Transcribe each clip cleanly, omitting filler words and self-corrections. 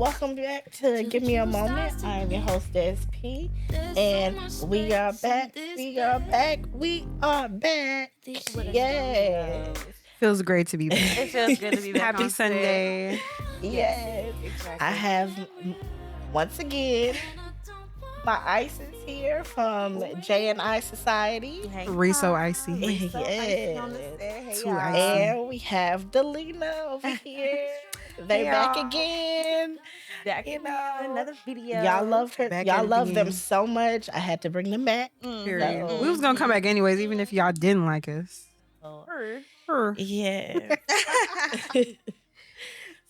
welcome back to Give Me a Moment. I'm your hostess P, and we are back. We are back. We are back. Yes, Feels great to be back. It feels good to be back Happy on Sunday. yes. Exactly. I have once again my ice is here from J and I Society. Hey, Riso icy. Icy on the Yes. set. Hey, Too y'all. icy. And we have Deleena over here. They Hey, back y'all. again. Back You in know, another video. y'all love her. Back Y'all at it love them again. so much. I had to bring them back. Period. So- We was gonna come back anyways, even if y'all didn't like us. Sure. Yeah.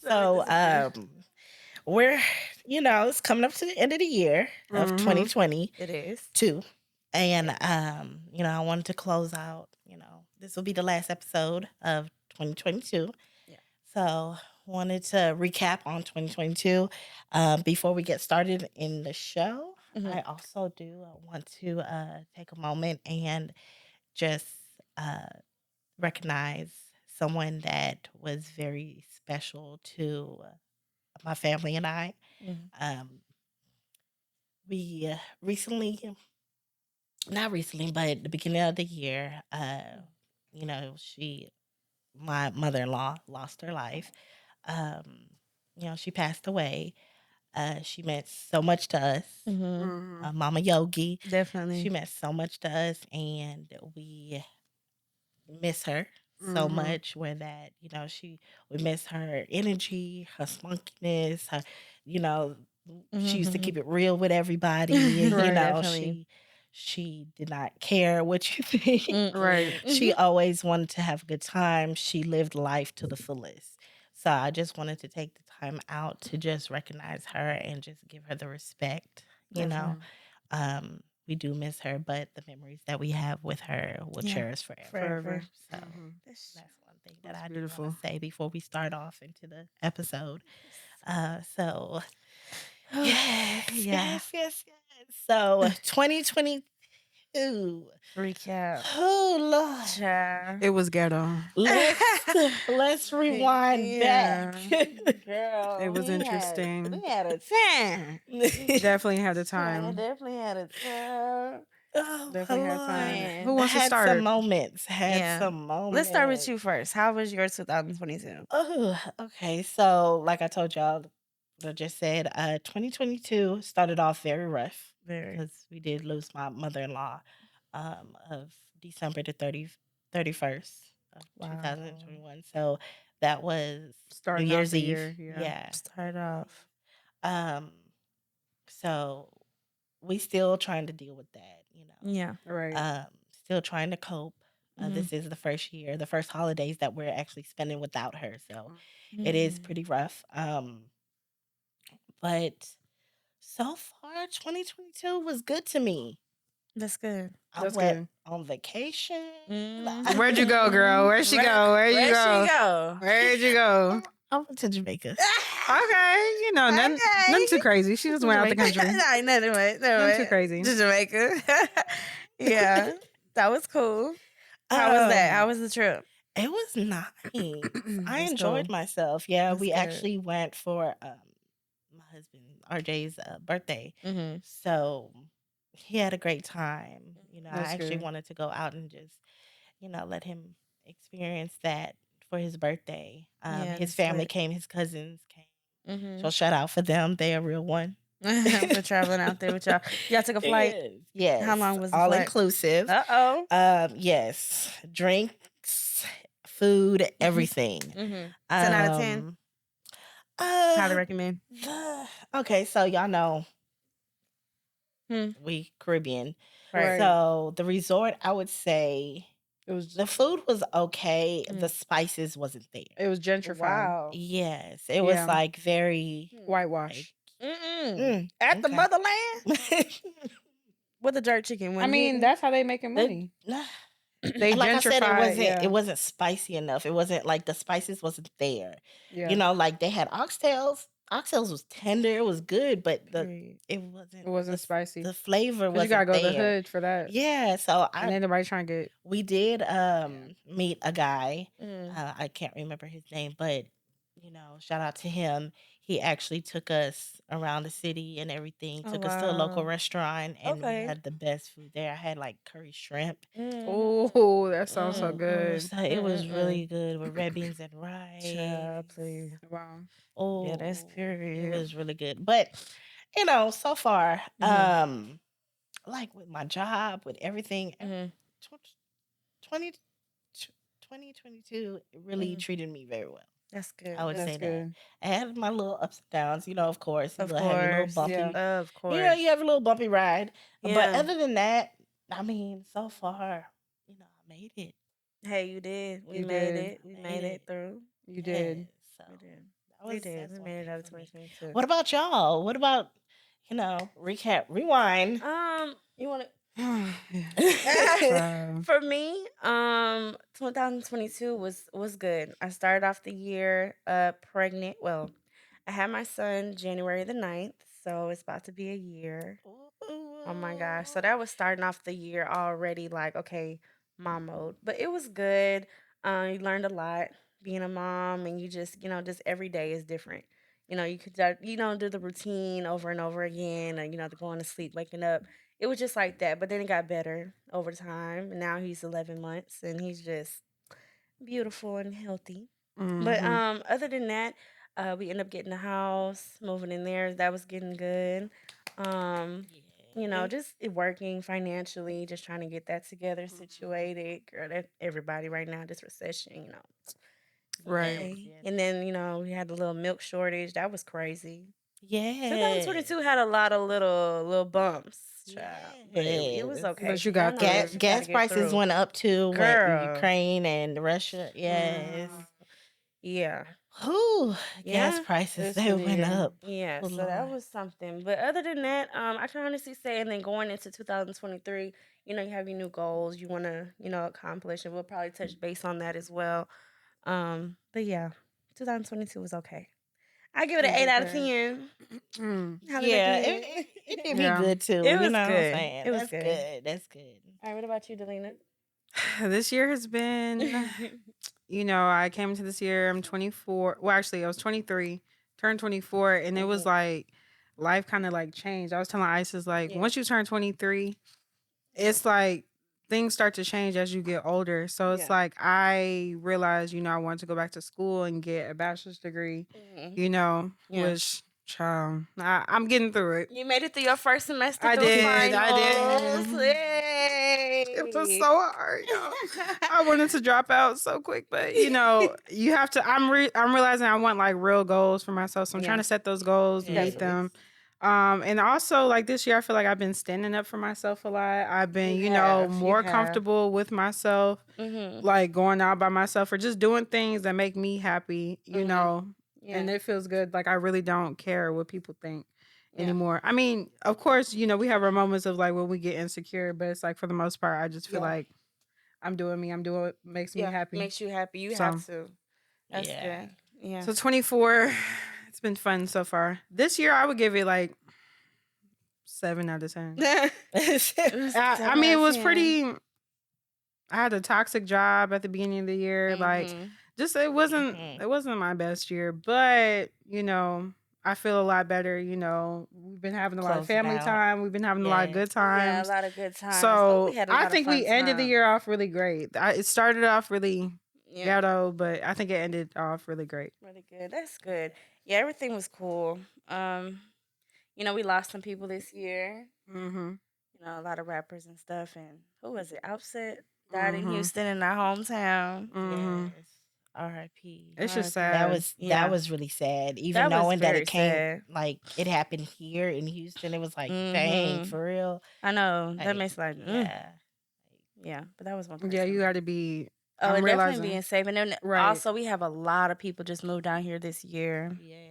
So we're it's coming up to the end of the year of Mhm. 2022. It is. And I wanted to close out, this will be the last episode of 2022. Yeah. So wanted to recap on 2022. Before we get started in the show, Mhm. I also do want to take a moment and just recognize someone that was very special to my family and I. Mhm. We recently, not recently, but at the beginning of the year, my mother-in-law lost her life. She passed away. She meant so much to us. Mhm. Mama Yogi. Definitely. She meant so much to us, and we miss her so Mhm. much. Where that, we miss her energy, her spunkiness, her, she used to keep it real with everybody. Right, She definitely. she did not care what you think. Right. She always wanted to have a good time. She lived life to the fullest. So I just wanted to take the time out to just recognize her and just give her the respect. We do miss her, but the memories that we have with her will Yeah, cherish forever. forever. So Mhm. that's one thing that That's I do beautiful. want to say before we start off into the episode. So Yeah. yes. So 2022. Recap. Oh Lord. Child. It was ghetto. Let's rewind Yeah. back. Girl. It was interesting. We had a time. Definitely had the I time. definitely had a time. Oh, Definitely had Lord. time. Who I wants to had start? some moments. Yeah. Some moments. Let's start with you first. How was your 2022? Oh, okay. So, like I told y'all, I just said, 2022 started off very rough Very. because we did lose my mother-in-law of December the 31st of Wow. 2021. So that was Starting New off Year's the Eve. year, yeah. Start off. So we still trying to deal with that, Yeah. Right. Still trying to cope. Mhm. This is the first year, the first holidays that we're actually spending without her. So it is Mhm. pretty rough. But so far, 2022 was good to me. That's good. I That's went good. on vacation. Mhm. Where'd you go, girl? Where'd she go? Where'd you go? Where'd she go? Where'd you go? I went to Jamaica. Okay, nothing too crazy. She just went out the country. No, ain't nothing Nothing too crazy. To Jamaica. Yeah. That was cool. How was that? How was the trip? It was nice. I That's enjoyed cool. myself. Yeah, That's we good. actually went for my husband RJ's birthday. Mm-hmm. So he had a great time. That's I actually good. wanted to go out and just, let him experience that for his birthday. Yeah, His that's family lit. came, his cousins came. Mm-hmm. So shout out for them. They a real one. For traveling out there with y'all. Y'all took a flight? Yes. How long was the all flight? inclusive? Uh-oh. Yes. Drinks, food, everything. Mm-hmm. 10 out of 10. Highly recommend. Okay, so y'all know Hmm. we Caribbean. Right. So the resort, I would say It was the food was okay. Mm. The spices wasn't there. It was gentrified. Yes, it was Yeah. like very Whitewash. At the okay. motherland? With the jerk chicken. I mean, that's how they making money. They Like I said, gentrified. it wasn't spicy enough. It wasn't like the spices wasn't there. Yeah. Like they had oxtails. Oxtails was tender. It was good, but it wasn't spicy. The flavor Because wasn't you gotta go to the there. hood for that. Yeah, so And then nobody trying to get. we did meet a guy. I can't remember his name, but shout out to him. he actually took us around the city and everything. Oh Took us to a local wow. restaurant, and we Okay. had the best food there. I had like curry shrimp. Mm-hmm. Oh, that sounds so Mm-mm. good. So it was Mm-mm. really good with red beans and rice. Child, please. Wow. Yeah, that's Oh, it period. was really good. But so far, Mm-hmm. like with my job, with everything, Mm-hmm. 20, 2022 it really Mm-hmm. treated me very well. That's I good. would That's That's say good. that. good. I had my little ups and downs, of course. Of Have your little course. Yeah. bumpy, Of you course. have a little bumpy ride. But Yeah. other than that, I mean, so far, I made it. Hey, you did. We You made did. it. We I made made it it. through. You Yeah. did. So We did. that We was did. that's We one made it thing out of for me. 2022. What about y'all? What about recap, rewind? You want to? Yeah. Yeah. So, For me, 2022 was good. I started off the year pregnant. Well, I had my son January the 9th, so it's about to be a year. Oh my gosh. So that was starting off the year already like, okay, mom mode. But it was good. You learned a lot being a mom, and you just every day is different. You could do the routine over and over again, and the going to sleep, waking up. It was just like that. But then it got better over time. And now he's 11 months, and he's just beautiful and healthy. But mm-hmm. other than that, we ended up getting a house, moving in there. That was getting good. Um, Yeah. just working financially, just trying to get that together, situated. Girl, that everybody right now, this recession, Right. Yes. okay. Yes. And then we had a little milk shortage. That was crazy. Yes. 2022 had a lot of little bumps, child, but it was Yes. okay. But you So y'all got know through Gas this. it. You got to gas get prices through, went up too when girl. Ukraine and Russia. Yes. Mm, yeah. Whew, gas Yeah. prices This they went year. up. Yeah, Oh so that Lord. was something. But other than that, I can honestly say, and then going into 2023, you have your new goals you want to, accomplish, and we'll probably touch base on that as well. But yeah, 2022 was okay. I give it It an was 8 out of okay. 10. Mm. How did I Yeah, get? it did me Yeah. good too. It You was know what I'm good. saying? It was That's good. good. That's good. All right, what about you, Deleena? This year has been, I came into this year, I'm 24. Well, actually, I was 23, turned 24, and it was Mhm. like life kind of like changed. I was telling Isis, like, Yeah. once you turn 23, Yeah. it's like things start to change as you get older. So it's Yeah. like I realized, I wanted to go back to school and get a bachelor's degree, Mhm. Yeah. which, child, I'm getting through it. You made it through your first semester I through did. I finals. did. It was Yay! so hard, y'all. I wanted to drop out so quick, but you have to. I'm realizing I want like real goals for myself, so I'm trying Yeah, to set those goals, meet Yes. definitely. them. And also like this year, I feel like I've been standing up for myself a lot. I've been, You have. You more have. comfortable with myself, Mhm. like going out by myself or just doing things that make me happy, Mhm. and Yeah. it feels good. Like I really don't care what people think Yeah. anymore. I mean, of course, we have our moments of like when we get insecure, but it's like for the most part, I just feel Yeah. like I'm doing me. I'm doing what makes me Yeah. happy. Makes you happy. You have So, to. That's Yeah. good. Yeah. so 24, it's been fun so far. This year, I would give it like 7 out of 10. It was I 7 mean, out it of was 10. pretty. I had a toxic job at the beginning of the year. Like, Mhm. just it wasn't. Mhm. It wasn't my best year, but I feel a lot better. We've been having a lot of Closing family out. time. We've been having a lot of Yes. good Yeah, a times. lot of good times. Oh, we So had a I lot of think fun we ended the times. year off really great. It started off really Yeah. ghetto, but I think it ended off really great. Really good. That's good. Yeah, everything was cool. Um, we lost some people this year. Mm-hmm. A lot of rappers and stuff. And who was it? Outset died in Mm-hmm. Houston in our hometown. Mm-hmm. Yes. R.I.P. It's just R.I.P. That sad. was that Yeah, was really sad. Even that was knowing that very it came sad. like it happened here in Houston, it was like, dang, Mm-hmm. for real. I know that Like, makes yeah. yeah, but that was one Yeah, you person. got to be. Oh, I'm and definitely realizing. being safe. And then Right. also we have a lot of people just moved down here this year. Yes.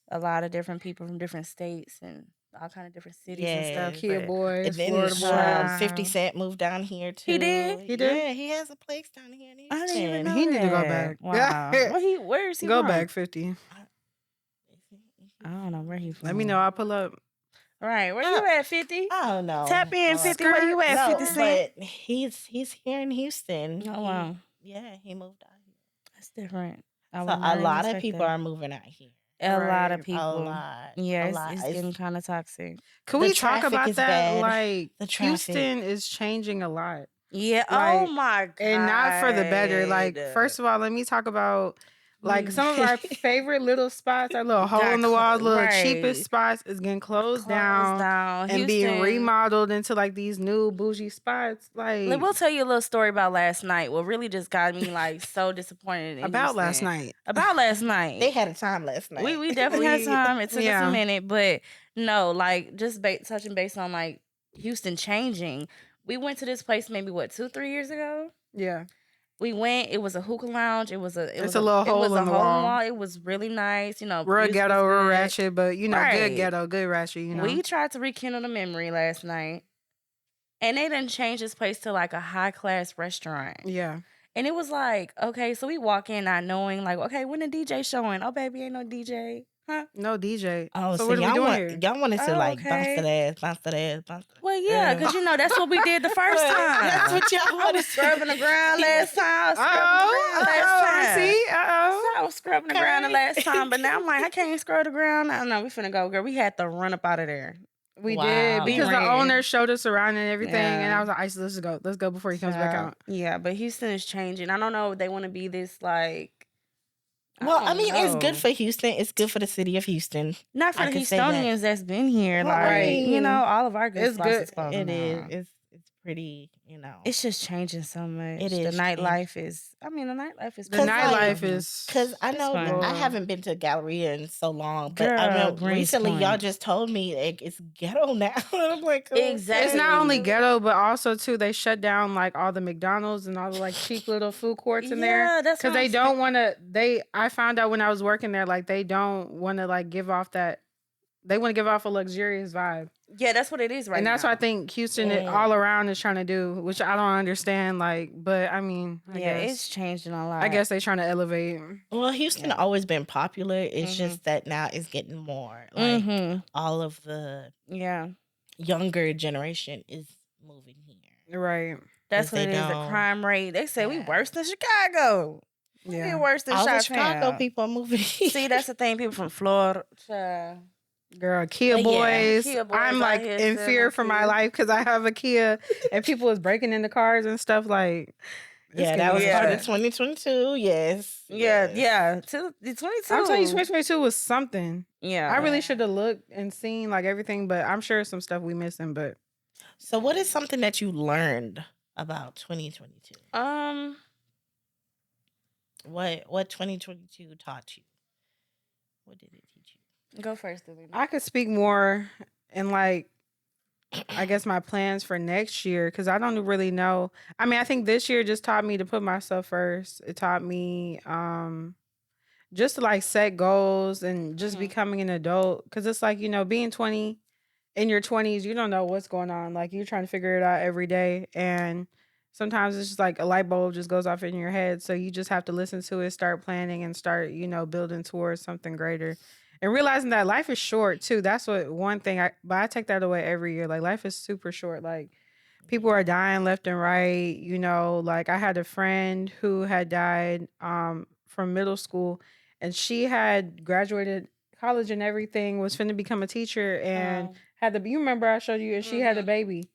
A lot of different people from different states and all kind of different cities and stuff. Yes. Kia But And boys, then Florida boys. 50 child, Cent moved down here he did. too. He did. Yeah, he has a place down here in I didn't even Houston. know He need to go that. back. Wow. Where is he Go from? back 50. I, is I don't know where he Let me from. know. I'll pull up. Right. Where I, you at, 50? I don't Tap know. in, 50. Where you at, 50 No, Cent? but he's here in Houston. Oh, wow. He moved out here. That's different. I So would a not even lot of expect people that. are moving out here. A lot of Right. A people. lot, Yeah, a it's, lot. it's getting kind of toxic. Could The we talk traffic about is that? bad. Like, The traffic. Houston is changing a lot. Yeah. Oh Like, my and not for the better. Like, God. first of all, let me talk about like Mm. some of our favorite little spots, our little hole in the walls, little cheapest Right. spots is getting closed Closed down down. and being Houston. remodeled into like these new bougie spots. Like We'll tell you a little story about last night. What really just got me like so disappointed in about last Houston. night. About last They night. had a time last We night. we definitely had We time. It took us a yeah. minute, but no, like just touching base on like Houston changing. We went to this place maybe what 2 3 years ago. Yeah. We went. It was a hookah lounge. It's a little It was hole a in the hole in the wall. wall. It was really nice. Real Music was ghetto, real good. ratchet, but you know, good Right. ghetto, good ratchet, you know. We tried to rekindle the memory last night, and they didn't change this place to like a high class restaurant. Yeah. And it was like, okay, so we walk in not knowing, like, okay, when the DJ showing? Oh, baby, ain't no DJ, huh? No DJ. Oh, So so what are we doing here? y'all wanted to Oh, like bounce that okay. ass, bounce that ass, bounce that Well, yeah, ass. because that's what we did the first That's time. what y'all I wanted was scrubbing the ground last time. I was scrubbing Uh-oh. the ground last Uh-oh. I time. see. So Uh-oh. I was scrubbing the ground the last time, but now I'm like, I can't scrub the ground. No, we finna go, girl. We had to run up out of there. We did Wow. We because the ran. owner showed us around and everything, and I Yeah. was like, "Ice, let's go. Let's go before he comes back Child. out." Yeah, but Houston is changing. I don't know if they want to be this like. Well, I don't mean, it's good know. for Houston. It's good for the city of Houston. Not for I the can say that. Houstonians that's been here. Well, I Like, mean, all of our good it's spots good. is closing it is. down. It's pretty. You know, It's just changing so much. it The is nightlife is. I mean, the nightlife is. The Cause pretty like, nightlife cool. cause is I It's know fun. I well, haven't been to Galleria in so long, but I Girl, know recently y'all Greenspoint. just told me like it's ghetto now. And I'm like, oh, it's not only Exactly. ghetto, but also too they shut down like all the McDonald's and all the like cheap little food courts in there Yeah, that's because what I'm they saying. don't want to. I found out when I was working there, like they don't want to like give off that. They want to give off a luxurious vibe. Yeah, that's what it is right And that's now. what I think Houston Mm. all around is trying to do, which I don't understand. Like, but I mean, Yeah, it's changing a lot. I guess they trying to elevate. Well, Houston Yeah. always been popular. It's Mhm. just that now it's getting more like Mm-hmm. all of the Yeah, younger generation is moving here. Right. that's 'Cause what they it is. The don't- crime rate. They say we Yeah. worse than Chicago. We Yeah. worse than All the Chi-Town. Chicago people are moving. See, that's the thing. People from Florida. Child. Girl, Kia But yeah, boys. Kia boys I'm out like here in selling fear for my Kia. life because I have a Kia and people is breaking into cars and stuff. Like, it's yeah, that getting was Yeah. part of interesting. 2022. Yes. Yeah, yes. yeah. To the 22. I'm telling you, 2022 was something. Yeah. I really should have looked and seen like everything, but I'm sure some stuff we missing. But So, what is something that you learned about 2022? What 2022 taught you? What did it teach you? Go first, Deleena. I could speak more and like I guess my plans for next year because I don't really know. I mean, I think this year just taught me to put myself first. It taught me just to like set goals and just Mhm. becoming an adult because it's like, you know, being 20 in your 20s, you don't know what's going on. Like you're trying to figure it out every day and sometimes it's just like a light bulb just goes off in your head. So you just have to listen to it, start planning and start, you know, building towards something greater. And realizing that life is short too. That's what one thing but I take that away every year. Like life is super short. Like people are dying left and right, you know, like I had a friend who had died from middle school and she had graduated college and everything, was finna become a teacher and had the you remember I showed you and she had a Mhm. baby.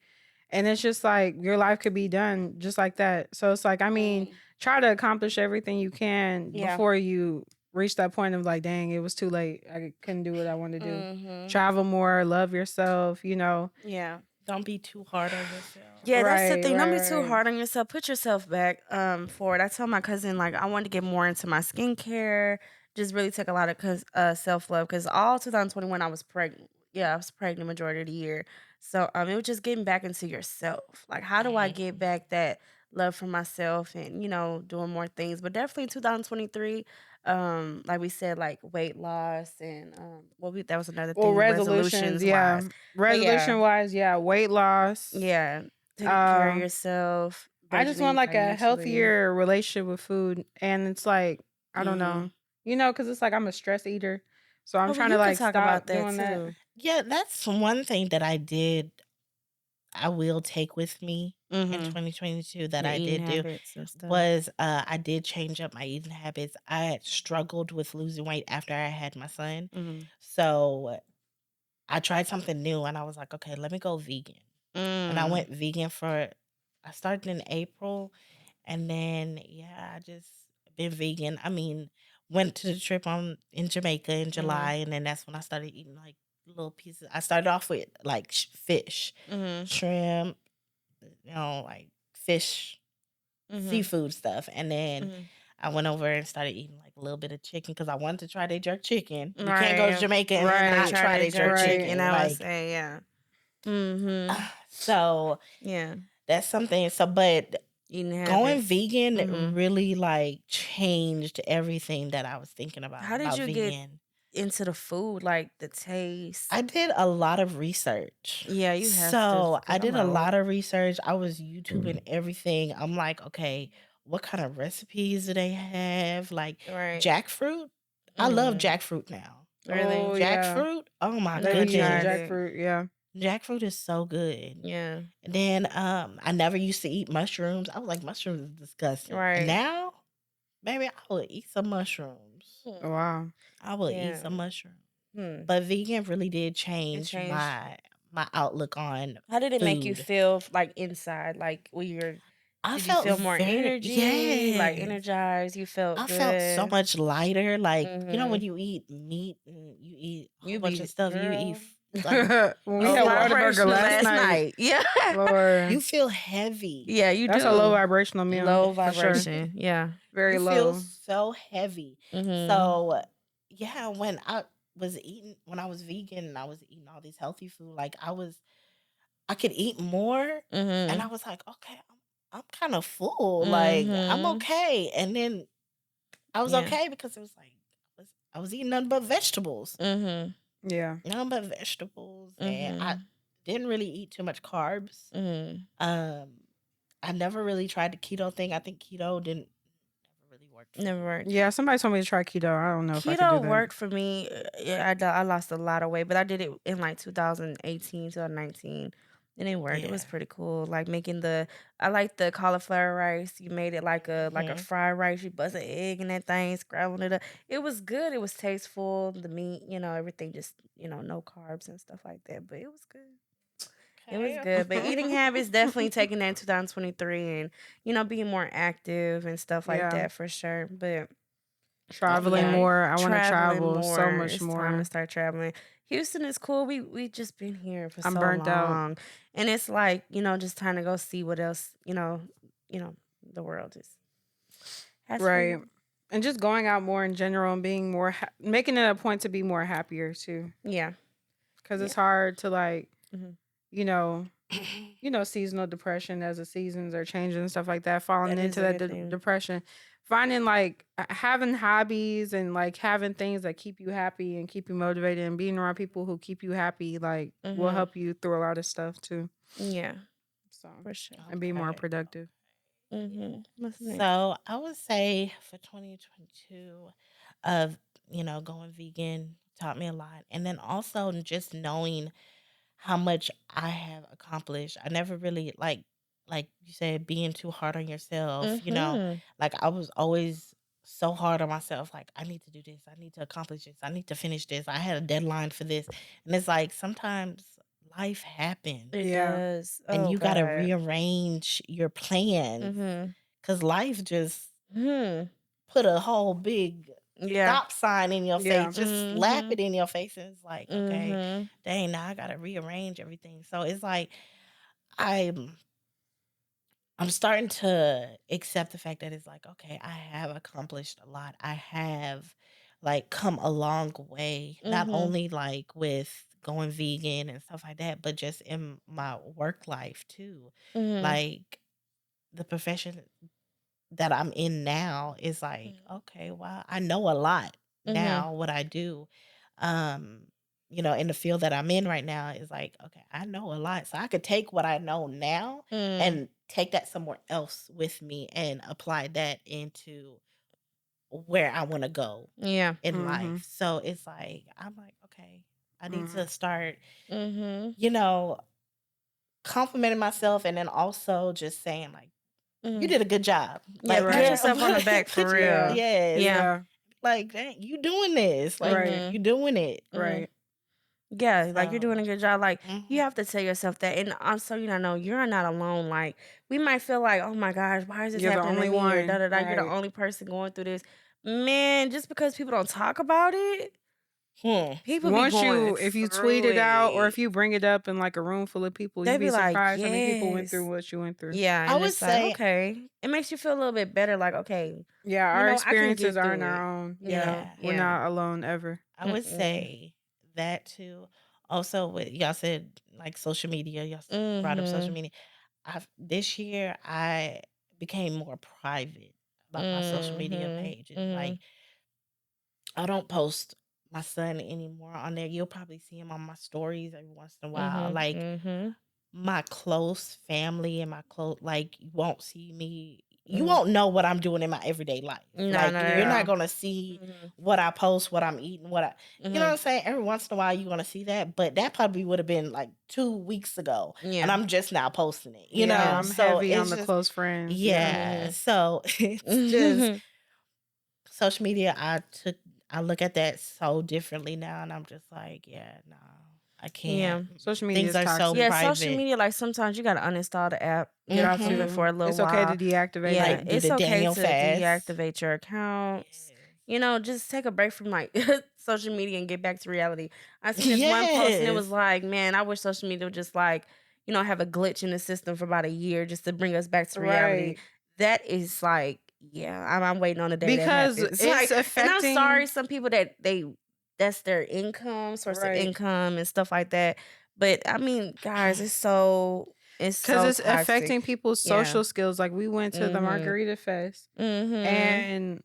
And it's just like your life could be done just like that. So it's like, I mean, try to accomplish everything you can Yeah. before you reach that point of like, dang, it was too late. I couldn't do what I wanted to do. Mhm. Travel more, love yourself, you know. Yeah. Don't be too hard on yourself. Yeah, that's the Right, thing. Don't be right, too right. hard on yourself. Put yourself back forward. I told my cousin like I wanted to get more into my skincare. Just really take a lot of self love because all 2021 I was pregnant. Yeah, I was pregnant majority of the year. So it was just getting back into yourself. Like how do I get back that love for myself and doing more things? But definitely in 2023, like we said, like weight loss and that was another Well, thing. resolutions, yeah. Wise. But yeah. Resolution wise, yeah, weight loss. Yeah, taking care of Um, yourself, I just want budgeting like a financially. healthier relationship with food, and it's like I don't Mhm. know, you know, because it's like I'm a stress eater, so I'm Oh, well, trying you to could like talk stop about that doing that. too. Yeah, that's one thing that I did I will take with me in Mhm. 2022 that Your I eating did do habits and stuff. was I did change up my eating habits. I had struggled with losing weight after I had my son. Mhm. So I tried something new and I was like, okay, let me go vegan. And I Mm. went vegan I started in April and then, yeah, I just been vegan. I mean, went to the trip in Jamaica in Mhm. July and then that's when I started eating like little pieces. I started off with like fish, Mhm. shrimp, like fish, Mhm. seafood stuff. And then Mhm. I went over and started eating like a little bit of chicken because I wanted to try their jerk chicken. You can't go to Right. Jamaica and then And not Right. try try that their jerk jerk Right. chicken. chicken. I would Like, say, yeah. Mhm. so Yeah. that's something. So, but Eating going habits. vegan Mhm. really like changed everything that I was thinking How did about you get vegan. into the food, like the taste? I did a lot of research. Yeah, you have to, So because I I'm did a old. lot of research. I was YouTubing everything. I'm like, okay, what kind of recipes do they have? Like Right. jackfruit. I love Mm. jackfruit now. Really? Oh yeah. Jackfruit. Oh I my never Never tried tried goodness. it. jackfruit. Yeah. Jackfruit is so good. Yeah. And then I never used to eat mushrooms. I was like, mushrooms is disgusting. And Right. now, baby, I will eat some mushrooms. Oh, Hmm. wow. I will eat Yeah. some mushrooms. Hmm. But vegan really did It change changed. my outlook on How did it make you food. feel, like inside? Like when you're, I did you felt feel more very energy, like yes. energized? You felt I felt so good. much lighter. Like, when Mhm. you eat meat and you eat a whole You bunch of be stuff, you eat girl. like When you we Low had feel Whataburger vibrational last last night, night. Yeah. you Lord, feel heavy. Yeah, you that's a low do. vibrational meal Low for sure. vibration. Yeah. Very You feel low. so heavy. Mhm. So, yeah, when I was vegan and I was eating all these healthy food, like I could eat more and I Mhm. was like, okay, I'm kind of full. Like, I'm Mhm. okay. And then I was Yeah. okay because it was like I was eating nothing but vegetables. Mhm. Yeah. Nothing but vegetables and I Mhm. didn't really eat too much carbs. Mhm. Um I never really tried the keto thing. I think keto didn't never really worked for Never me. worked. Yeah. Somebody told me to try keto. I don't know if I could do Keto that. worked for me. Yeah, I lost a lot of weight, but I did it in like 2018, 2019. And it worked. It Yeah. was pretty cool. Like making I like the cauliflower rice. You made it like a Hmm. fried rice. You bust an egg in that thing, scrambled it up. It was good. It was tasteful. The meat, everything just, no carbs and stuff like that. But it was good. It was Okay. good. But eating habits definitely taking that in 2023 and, being more active and stuff like Yeah. that for sure. But I feel Traveling Okay. like more. I want to traveling travel so more. much It's time to more. start traveling. Houston is cool. We just been here for I'm so burnt out. long. And it's like, just time to go see what else, you know, the world is has for Right. you. And just going out more in general and being more, making it a point to be more happier too. Yeah. Because Yeah. it's hard to like, Hmm. you know, seasonal depression as the seasons are changing and stuff like that, falling That is into a that good thing. depression, finding like having hobbies and like having things that keep you happy and keep you motivated and being around people who keep you happy, like will Hmm. help you through a lot of stuff too. Yeah, So, for sure. and be more Okay. productive. What's next? So I would say for 2022 of, going vegan taught me a lot. And then also just knowing how much I have accomplished. I never really like you said, being too hard on yourself. Hmm. Like I was always so hard on myself. Like I need to do this. I need to accomplish this. I need to finish this. I had a deadline for this. And it's like sometimes life happens It Yeah. does. and Oh you got to God. rearrange your plans Hmm. because life just Hmm. put a whole big Yeah. stop sign in your Yeah. face, just slap Hmm. it in your face, and it's like, okay, Hmm. dang, now I gotta rearrange everything. So it's like I'm I'm starting to accept the fact that it's like, okay, I have accomplished a lot. I have like come a long way, not Hmm. only like with going vegan and stuff like that, but just in my work life too. Hmm. Like the profession that I'm in now is like, okay, wow, I know a lot Hmm. now what I do. Um, in the field that I'm in right now is like, okay, I know a lot. So I could take what I know now Mm. and take that somewhere else with me and apply that into where I want to go Yeah. in Mm-hmm. life. So it's like, I'm like, okay, I need Mm-hmm. to start, Mhm. you know, complimenting myself and then also just saying like, "You Mhm. did a good job." Yeah, Like, pat Right. girl, yourself on the back put for your Yeah. real. yes, Yeah. Yeah. like, "Dang, you doing this, like, Right. Mhm. you doing it." Mhm. Right. Yeah, like you're doing So a good job. Like you mhm, have to tell yourself that, and also you know you're not alone. Like we might feel like, oh my gosh, why is this You're the happening to only me or da one. da da. You're the Right. only person going through this. Man, just because people don't talk about it, hmm, people be Once going you if you tweet through it out or it. if you bring it up in like a room full of people, They you'd be be like, surprised how many people went through yes, what you went through. yeah, I and would it's like say okay, it makes you feel a little bit better. Like okay, Yeah, you our know I can experiences get aren't through our it. own. Yeah. Yeah, yeah. We're yeah. not alone ever. I would Mm-mm. say that too. Also, what y'all said, like social media, brought up social Mhm. media. I've this year I became more private about my social media Mhm. pages. Like Mhm. I don't post my son anymore on there. You'll probably see him on my stories every once in a while. Mhm. Like Mhm. my close family and my close like you won't see me. You Mhm. won't know what I'm doing in my everyday life. No, Like not at you're not Yeah. all. gonna see Mhm. what I post, what I'm eating, what I you know what Mhm. I'm saying? Every once in a while you're gonna see that, but that probably would have been like 2 weeks ago. And Yeah. I'm just now posting it, you Yeah. know? Yeah. I'm So heavy on it's the just close friends. Yeah. yeah. Mhm. So it's just Mhm. social media, I look at that so differently now, and I'm just like, yeah, no, I can't. Yeah. Social media Things is are so toxic. Yeah, social private. media, like sometimes you gotta uninstall the app, get You off of Hmm. it for too. a little It's okay to while. deactivate Yeah, it. Like do it's the okay Daniel to fast. deactivate your accounts. Yes. You know, just take a break from like social media and get back to reality. I seen this one post and it was Yes. like, man, I wish social media would just like, have a glitch in the system for about a year just to bring us back to reality. Right. That is like, yeah, I'm waiting on the day that Because happens. it's Like, and I'm sorry, affecting some people that's their income, source of right. income and stuff like that. But I mean, guys, it's Because so it's toxic. affecting people's Yeah. social skills. Like we went to the Mhm. Margarita Fest Mhm. and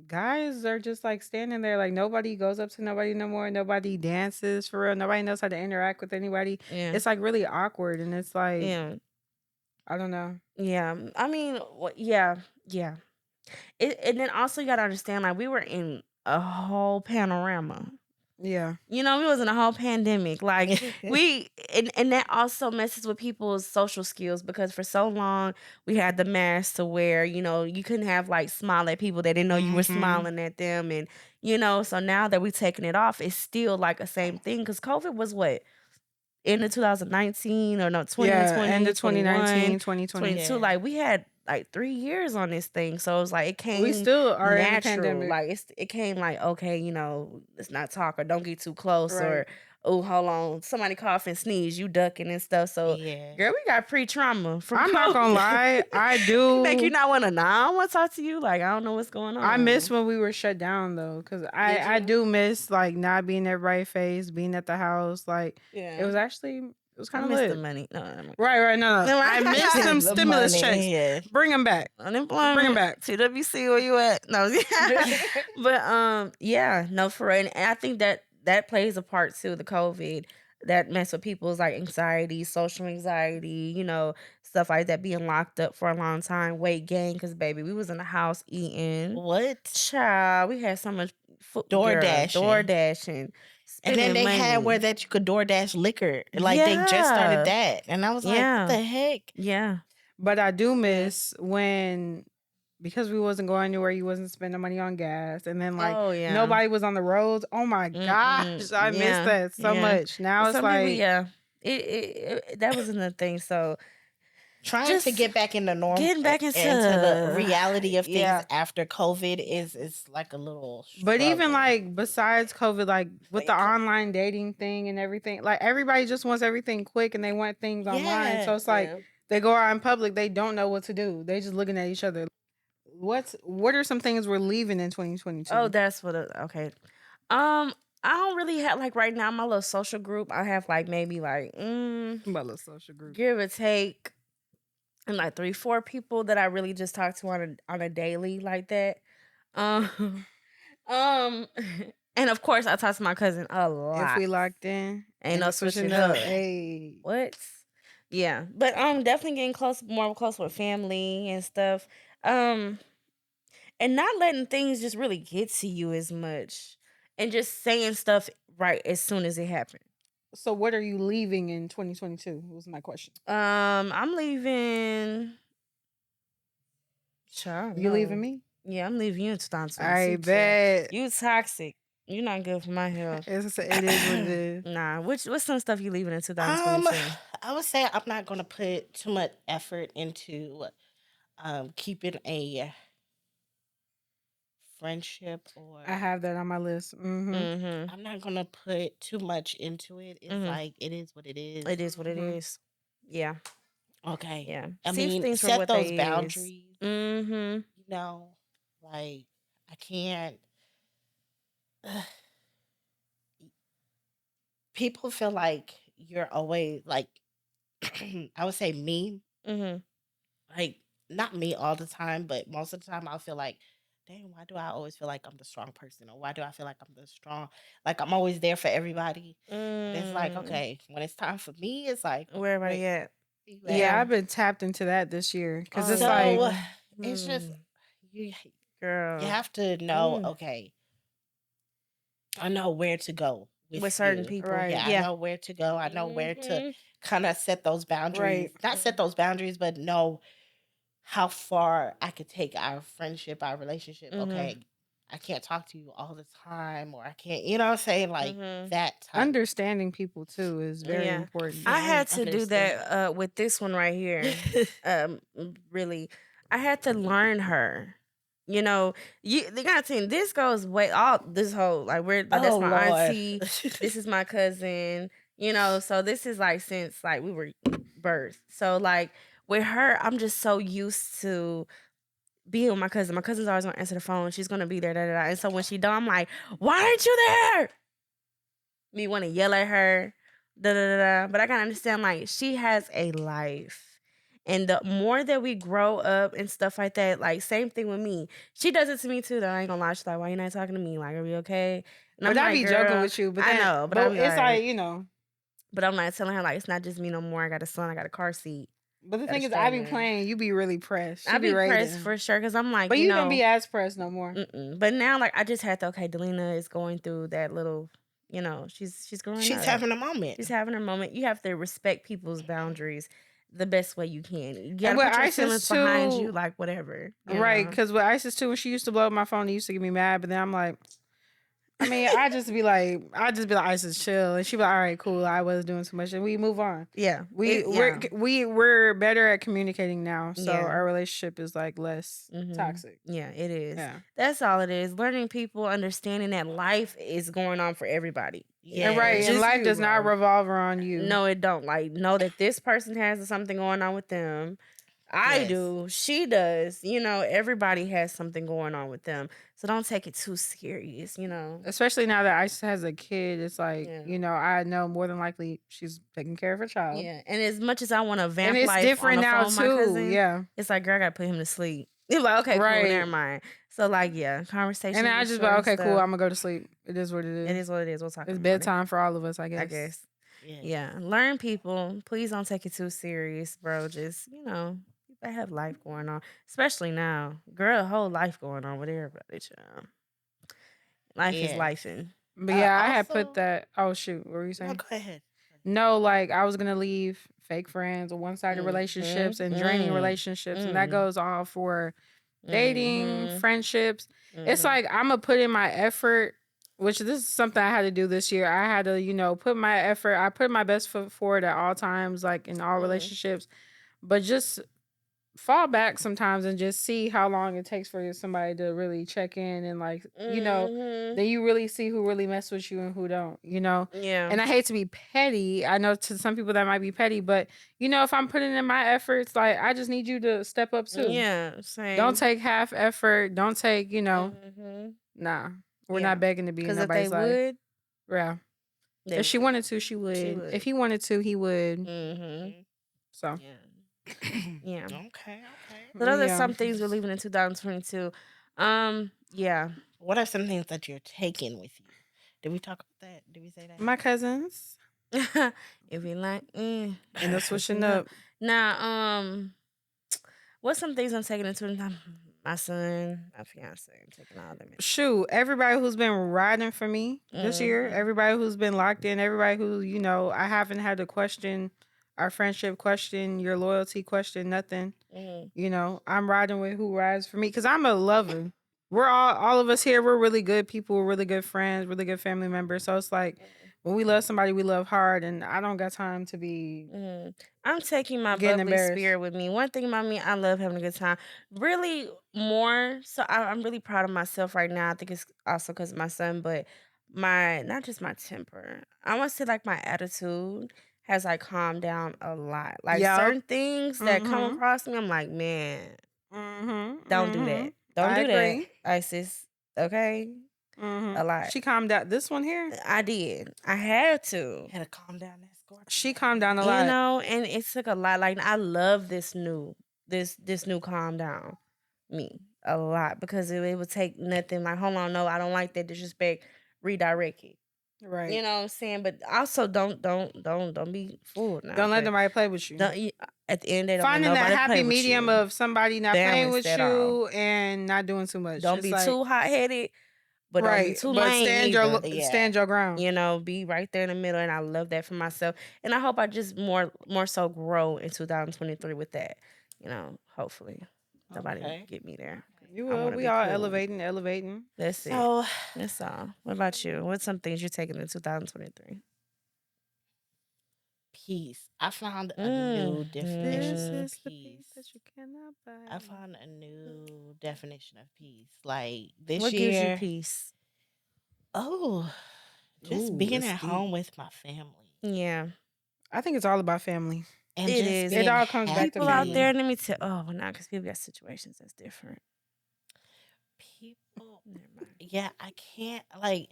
guys are just like standing there like nobody goes up to nobody no more. Nobody dances for real. Nobody knows how to interact with anybody. Yeah. It's like really awkward and it's like Yeah. I don't know. Yeah. I mean, yeah. Yeah. And then also you got to understand like we were in a whole panorama. Yeah. We was in a whole pandemic. Like we and that also messes with people's social skills because for so long we had the mask to wear, you couldn't have like smile at people that didn't know you were Mhm. smiling at them and so now that we taking it off, it's still like the same thing because COVID was what? In the 2019 or no Yeah, end 2020, of 21, 2019, 2020. 22. Yeah. Like we had like 3 years on this thing. So it's like it We came still are in the natural. pandemic. Like it came like, okay, let's not talk or don't get too close Right. or oh, hold on. Somebody cough and sneeze, you ducking and stuff. So Yes. girl, we got pre-trauma from I'm not gonna COVID. lie. It make you not wanna nah, I don't wanna talk to you. Like I don't know what's going I miss on. when we were shut down though, cause Did I you? do miss like not being everybody's face, being at the house. Like Yeah. it was I kind of miss the lit. money. No, never mind. Right, right. No, no. Never I miss mind. them The stimulus checks. money. Yeah. Bring them back. Bring them Unemployment, back. TWC, where you at? No, but yeah, no, for real. And I think that plays a part too. The COVID that mess with people's like anxiety, social anxiety, stuff like that. Being locked up for a long time, weight gain, because baby, we was in the house eating. What? Child, we had so much food, Door girl, door dashing. dashing, And then spending they had where money. that you could DoorDash liquor. Like they just started Yeah, that. And I was like, what yeah, the heck? yeah, But I do yeah. miss when because we wasn't going anywhere, you wasn't spending money on gas, and then like Oh yeah. nobody was on the roads. Oh my Mm-mm. gosh, I miss Yeah, that so yeah. much. Now But it's some people, like yeah, that was another thing. So Trying to just get back in the norm getting back into the into, reality of things yeah, after COVID is like a little but even struggle. like besides COVID, like with the online dating thing and everything, like everybody just wants everything quick and they want things online. Yeah. So it's like yeah. they go out in public, they don't know what to do. They just looking at each other. What are some things we're leaving in Oh, 2022? that's what. Okay. Um, I don't really have like right now my little social group. I have like maybe like About a social group. give or take, and like 3, 4 people that I really just talk to on a daily like that. Um, um, and of course I talk to my cousin a If lot. we locked in, Ain't ain't no no switching switching up. up. Hey, What? Yeah, but definitely getting more close with family and stuff. Um, and not letting things just really get to you as much, and just saying stuff right as soon as it happens. So what are you leaving in 2022? Was my question. I'm leaving. Sure, You leaving no. me? Yeah, I'm leaving you in I 2022 too. bet. You toxic. You're not good for my health. It is what it is. Nah, what's some stuff you leaving in Um, 2022? I would say I'm not gonna put too much effort into keeping a friendship or I have that on my list. Mm-hmm. Mm-hmm. I'm not gonna put too much into it. It's Mm-hmm. like it is what it is. It is what it Mm-hmm. is. Yeah. Okay. Yeah. I See mean, things for set what those they is. boundaries, Mm-hmm. you know, like I can't people feel like you're always like I would say me, Mm-hmm. like not me all the time, but most of the time I'll feel like, dang, why do I always feel like I'm the strong person? Or why do I feel like I'm the strong like I'm always there for everybody? But it's like, Mm. okay, when it's time for me, it's like, Where everybody wait, at? where you at? Yeah, Yeah. I've been tapped into that this year because Oh it's like, So yeah. it's just Mm. you you Girl. have to know, Mm. okay, I know where to go with With certain you. people. right, Yeah, I Yeah. know where to go. I know where to Mm-hmm. kind of set those boundaries. right. Not set those boundaries, but know how far I could take our friendship, our relationship. Mm-hmm. Okay, I can't talk to you all the time, or I can't, you know what I'm saying? Like Mm-hmm. that type. Understanding people too is very Yeah. important. I Yeah, had to do understand. that with this one right here. Really. I had to learn her. You know, you gotta think this goes way all this whole like we're like Oh that's my Lord. auntie, this is my cousin, so this is like since like we were birth. So like with her, I'm just so used to being with my cousin. My cousin's always gonna answer the phone. She's gonna be there, da, da, da. And so when she done, I'm like, why aren't you there? Me want to yell at her, da da da da. But I gotta understand, like, she has a life. And the more that we grow up and stuff like that, like, same thing with me. She does it to me too, though. I ain't gonna lie. She's like, why you not talking to me? Like, are we okay? And I'm But I like, be joking girl, with you, but I then, know, but I but be it's like, like, you know. but I'm like telling her, like, it's not just me no more. I got a son, I got a car seat, But the got a thing is, I be stroller. playing. You be really pressed. She I be be ready pressed to. for sure, because I'm like, But you don't be as pressed no more. but now, like, I just had to, okay, Deleena is going through that little, she's growing She's up. having a moment. She's having her moment. You have to respect people's boundaries the best way you can. You And gotta with put your Isis feelings behind you, too, like whatever, right? Because with Isis too, when she used to blow up my phone, it used to get me mad. But then I'm like, I mean, I just be like, Isis, chill, and she be like, all right, cool. I was doing too much, and we move on. Yeah. We're better at communicating now, so Yeah. our relationship is like less Mhm. toxic. Yeah, it is. Yeah, That's all it is. Learning people, understanding that life is going on for everybody. and right, and Just Yes. life you, does not bro. revolve around you. No, it don't. Like, know that this person has something going on with them. I Yes. do. She does. Everybody has something going on with them. So don't take it too serious. Especially now that Isis has a kid, it's like, Yeah. I know more than likely she's taking care of her child. Yeah. And as much as I want to And vamp it's life on different the now phone with my too. cousin, Yeah. it's like, girl, I gotta put him to sleep. You're like, okay, cool, never Right. mind. So like, yeah, And conversations then I are just be short like, and okay, cool, stuff. I'm gonna go to sleep. It is what it is. It is what it is. We'll talk in It's the morning. bedtime for all of us, I guess. I guess. Yes. Yeah. Learn people. Please don't take it too serious, bro. Just, people have life going on. Especially now. Girl, whole life going on with everybody, child. Life is Yes. life and But yeah, I had put Also, that. Oh shoot, what were you no, saying? go ahead. No, like I was gonna leave fake friends or one-sided relationships and draining mm, relationships, and that mm, goes all for dating, mm, friendships. It's mm, like I'm gonna put in my effort, which this is something I had to do this year. I had to, put my effort. I put my best foot forward at all times, like in all mm, relationships. But just fall back sometimes and just see how long it takes for somebody to really check in and like mm. then you really see who really mess with you and who don't. Yeah. And I hate to be petty. I know to some people that might be petty, but if I'm putting in my efforts, like I just need you to step up too. Yeah. Don't Same. take half effort. Don't take Mm-hmm. nah. We're Yeah. not begging to be in Because if they nobody's life. would, Yeah. they If she would. wanted to, she She would. If would. he wanted to, he would. Mm-hmm. Mhm. So Yeah. Yeah. Okay, okay. So those are yeah. some things we're leaving in 2022. Yeah. What are some things that you're taking with you? Did we talk about that? Did we say My cousins. If you like, And the that? switching switching up. up. Now, what's some things I'm taking into my son, my fiance, I'm taking all them Shoot, everybody who's been riding for me this in. year, everybody who's been locked in, everybody who, I haven't had to question our friendship, question your loyalty, question nothing. Mm-hmm. I'm riding with who rides for me because I'm a lover. We're all of us here, we're really good people, we're really good friends, really good family members. So it's like when we love somebody, we love hard, and I don't got time to be I'm taking my getting bubbly embarrassed. spirit with me. One thing about me, I love having a good time. Really, more so, I'm really proud of myself right now. I think it's also because of my son, but my not just my temper. I want to say like my attitude has like calmed down a lot. Like Yep. certain things that come Mm-hmm. across me, I'm like, man, Mm-hmm. don't do Mm-hmm. that. Don't I do that, agree. Isis. Okay, Mm-hmm. a lot. She calmed down. This one here, I did. I had to. Had to calm down that Scorpio. she calmed down a You lot. know, and it took a lot. Like I love this new calm down me a lot because it would take nothing. Like, hold on, no, I don't like that disrespect. Redirect it. You Right. know what I'm saying? But also don't be fooled now. Don't let Cause nobody play with you. don't at the end they don't let Finding that nobody play happy with medium you. of somebody not playing Balance with that all. you and not doing too much. Don't It's be like too hot headed, but don't be right, too but lame either. Yeah. stand your ground. You know, be right there in the middle, and I love that for myself. And I hope I just more so grow in 2023 with that. You know, hopefully nobody Okay. get me there. You I will. want to We be all cool. elevating. That's it. So That's all. What about you? What's some things you're taking in 2023? peace. I found a new This definition Mm-hmm. of is the peace peace. that you cannot I buy. found a new definition of peace. Like this What gives you year, peace? oh, just Ooh, being it's at deep. home with my family Yeah, I think it's all about family. and it just is. It being all comes back to People out family. there, happy. let me tell. Oh, well, not because people got situations that's different. People, Never mind. yeah, I can't like,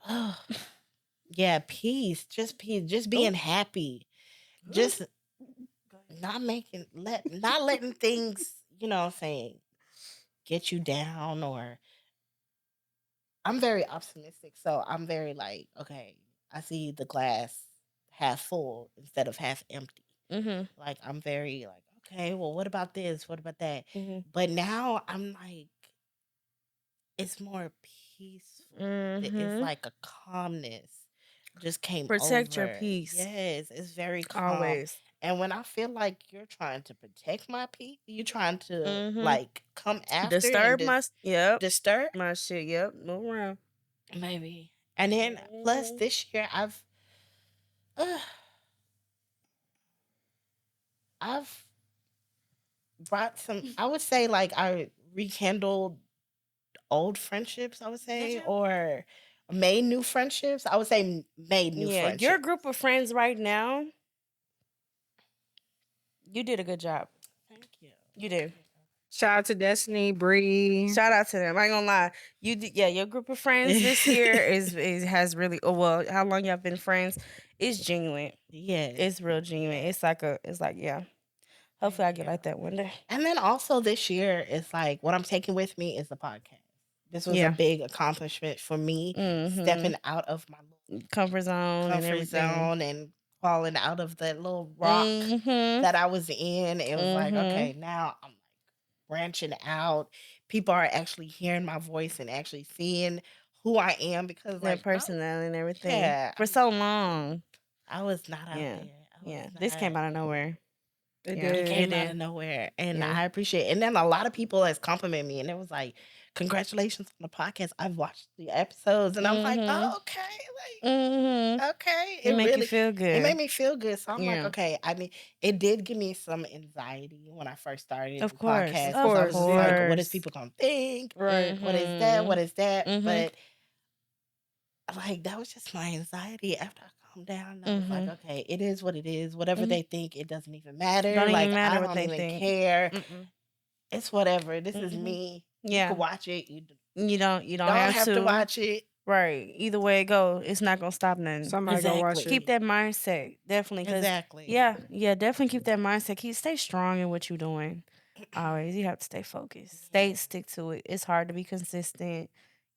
oh, yeah, peace, just Oh, being happy, just not letting things, what I'm saying, get you down or I'm very optimistic, so I'm very like, okay, I see the glass half full instead of half empty. Mhm. Like I'm very like, okay, well, what about this? What about that? Mhm. But now I'm like, it's more peaceful. It's Mhm. like a calmness just came Protect your over. peace Yes, it's very calm. always. And when I feel like you're trying to protect my peace, you're trying to Mhm. like come after and Disturb my yep. disturb. My shit. Yep. Move around. Maybe. And then plus Mhm. this year uh, I've brought some I would say like I rekindled old friendships, I would Did say, you? or made new friendships. I would say made new Yeah, your friendships. group of friends right now, you did a good job. Thank you. You did. Shout out to Destiny, Bree. Shout out to them. I ain't gonna lie. You did, yeah, your group of friends this year is has really oh well, how long y'all been friends? It's genuine. Yes. It's real genuine. Yes. It's like, yeah. Hopefully I Thank get you. like that one day. And then also this year, it's like what I'm taking with me is the podcast. This was a Yeah. big accomplishment for me, Mm-hmm. stepping out of my little Comfort zone and comfort everything. zone and falling out of that little rock Mm-hmm. that I was in. It was like, Mm-hmm. okay, now I'm like branching out. People are actually hearing my voice and actually seeing who I am because, Their like, personality and everything. yeah, For so long. I was not out Yeah. there. I was Yeah. This not. came out of nowhere. It Yeah. It It did. came out did. of nowhere, and Yeah. I appreciate it. And then a lot of people has complimented me, and it was like, "Congratulations on the podcast." I've watched the episodes, and I'm like, Mm-hmm. "Oh, okay, Mm-hmm. like, okay." It It make you really, feel it made good. me feel good. So I'm like, Yeah. okay. I mean, it did give me some anxiety when I first started Of the course. Of podcast because Of I was course. just like, "What is course. people gonna think? Right. What is that? Mm-hmm. What is that?" Mm-hmm. But like that was just my anxiety. After I calmed down, I was like, Mm-hmm. okay, it is what it is. Whatever Mm-hmm. they think, it doesn't even matter. Don't Like even I matter what don't they even think. care. Mm-mm. It's whatever. This is Mm-hmm. me. You Yeah. can watch it. You You don't don't have have to to. watch it. Right. Either way it go, it's not gonna stop nothing. Somebody go watch it. Keep Exactly. that mindset. Definitely. Cause Exactly. yeah, definitely keep that mindset. Stay strong in what you're doing. Always. You have to stay focused. Stick to it. It's hard to be consistent.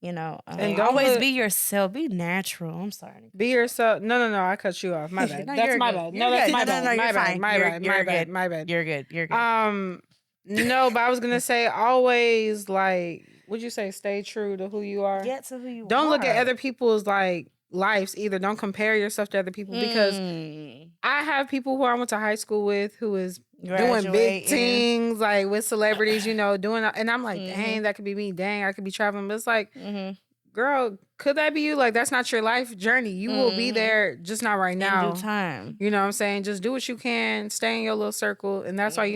And Thank don't Always you. be look. yourself. Be natural. I'm sorry. I didn't Be cut you off. yourself. No. I cut you off. My bad. No, That's you're my good. bad. No, You're that's good. my No, no, bad. no. You're My bad. fine. My You're bad. My you're bad. good. My bad. You're good. You're good. Um, No, but I was gonna say always like, would you say stay true to who you are? Get to who you Don't look at are. other people's like lives either. Don't compare yourself to other people because Mm, I have people who I went to high school with who is doing big graduating. things like with celebrities, doing, and I'm like, Mhm. dang, that could be me. Dang, I could be traveling. But it's like, Mhm. girl, could that be you? Like, that's not your life journey. You will be Mhm. there, just not right In due now. time. You know what I'm saying? Just do what you can, stay in your little circle. And that's why,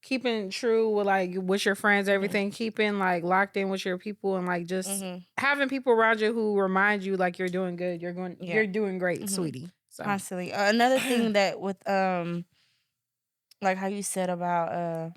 keeping true with like with your friends, Mhm. everything, keeping like locked in with your people and like just Mhm. having people around you who remind you like you're doing good. Yeah. You're doing great, Mhm. sweetie. So Constantly. Another thing that with like how you said about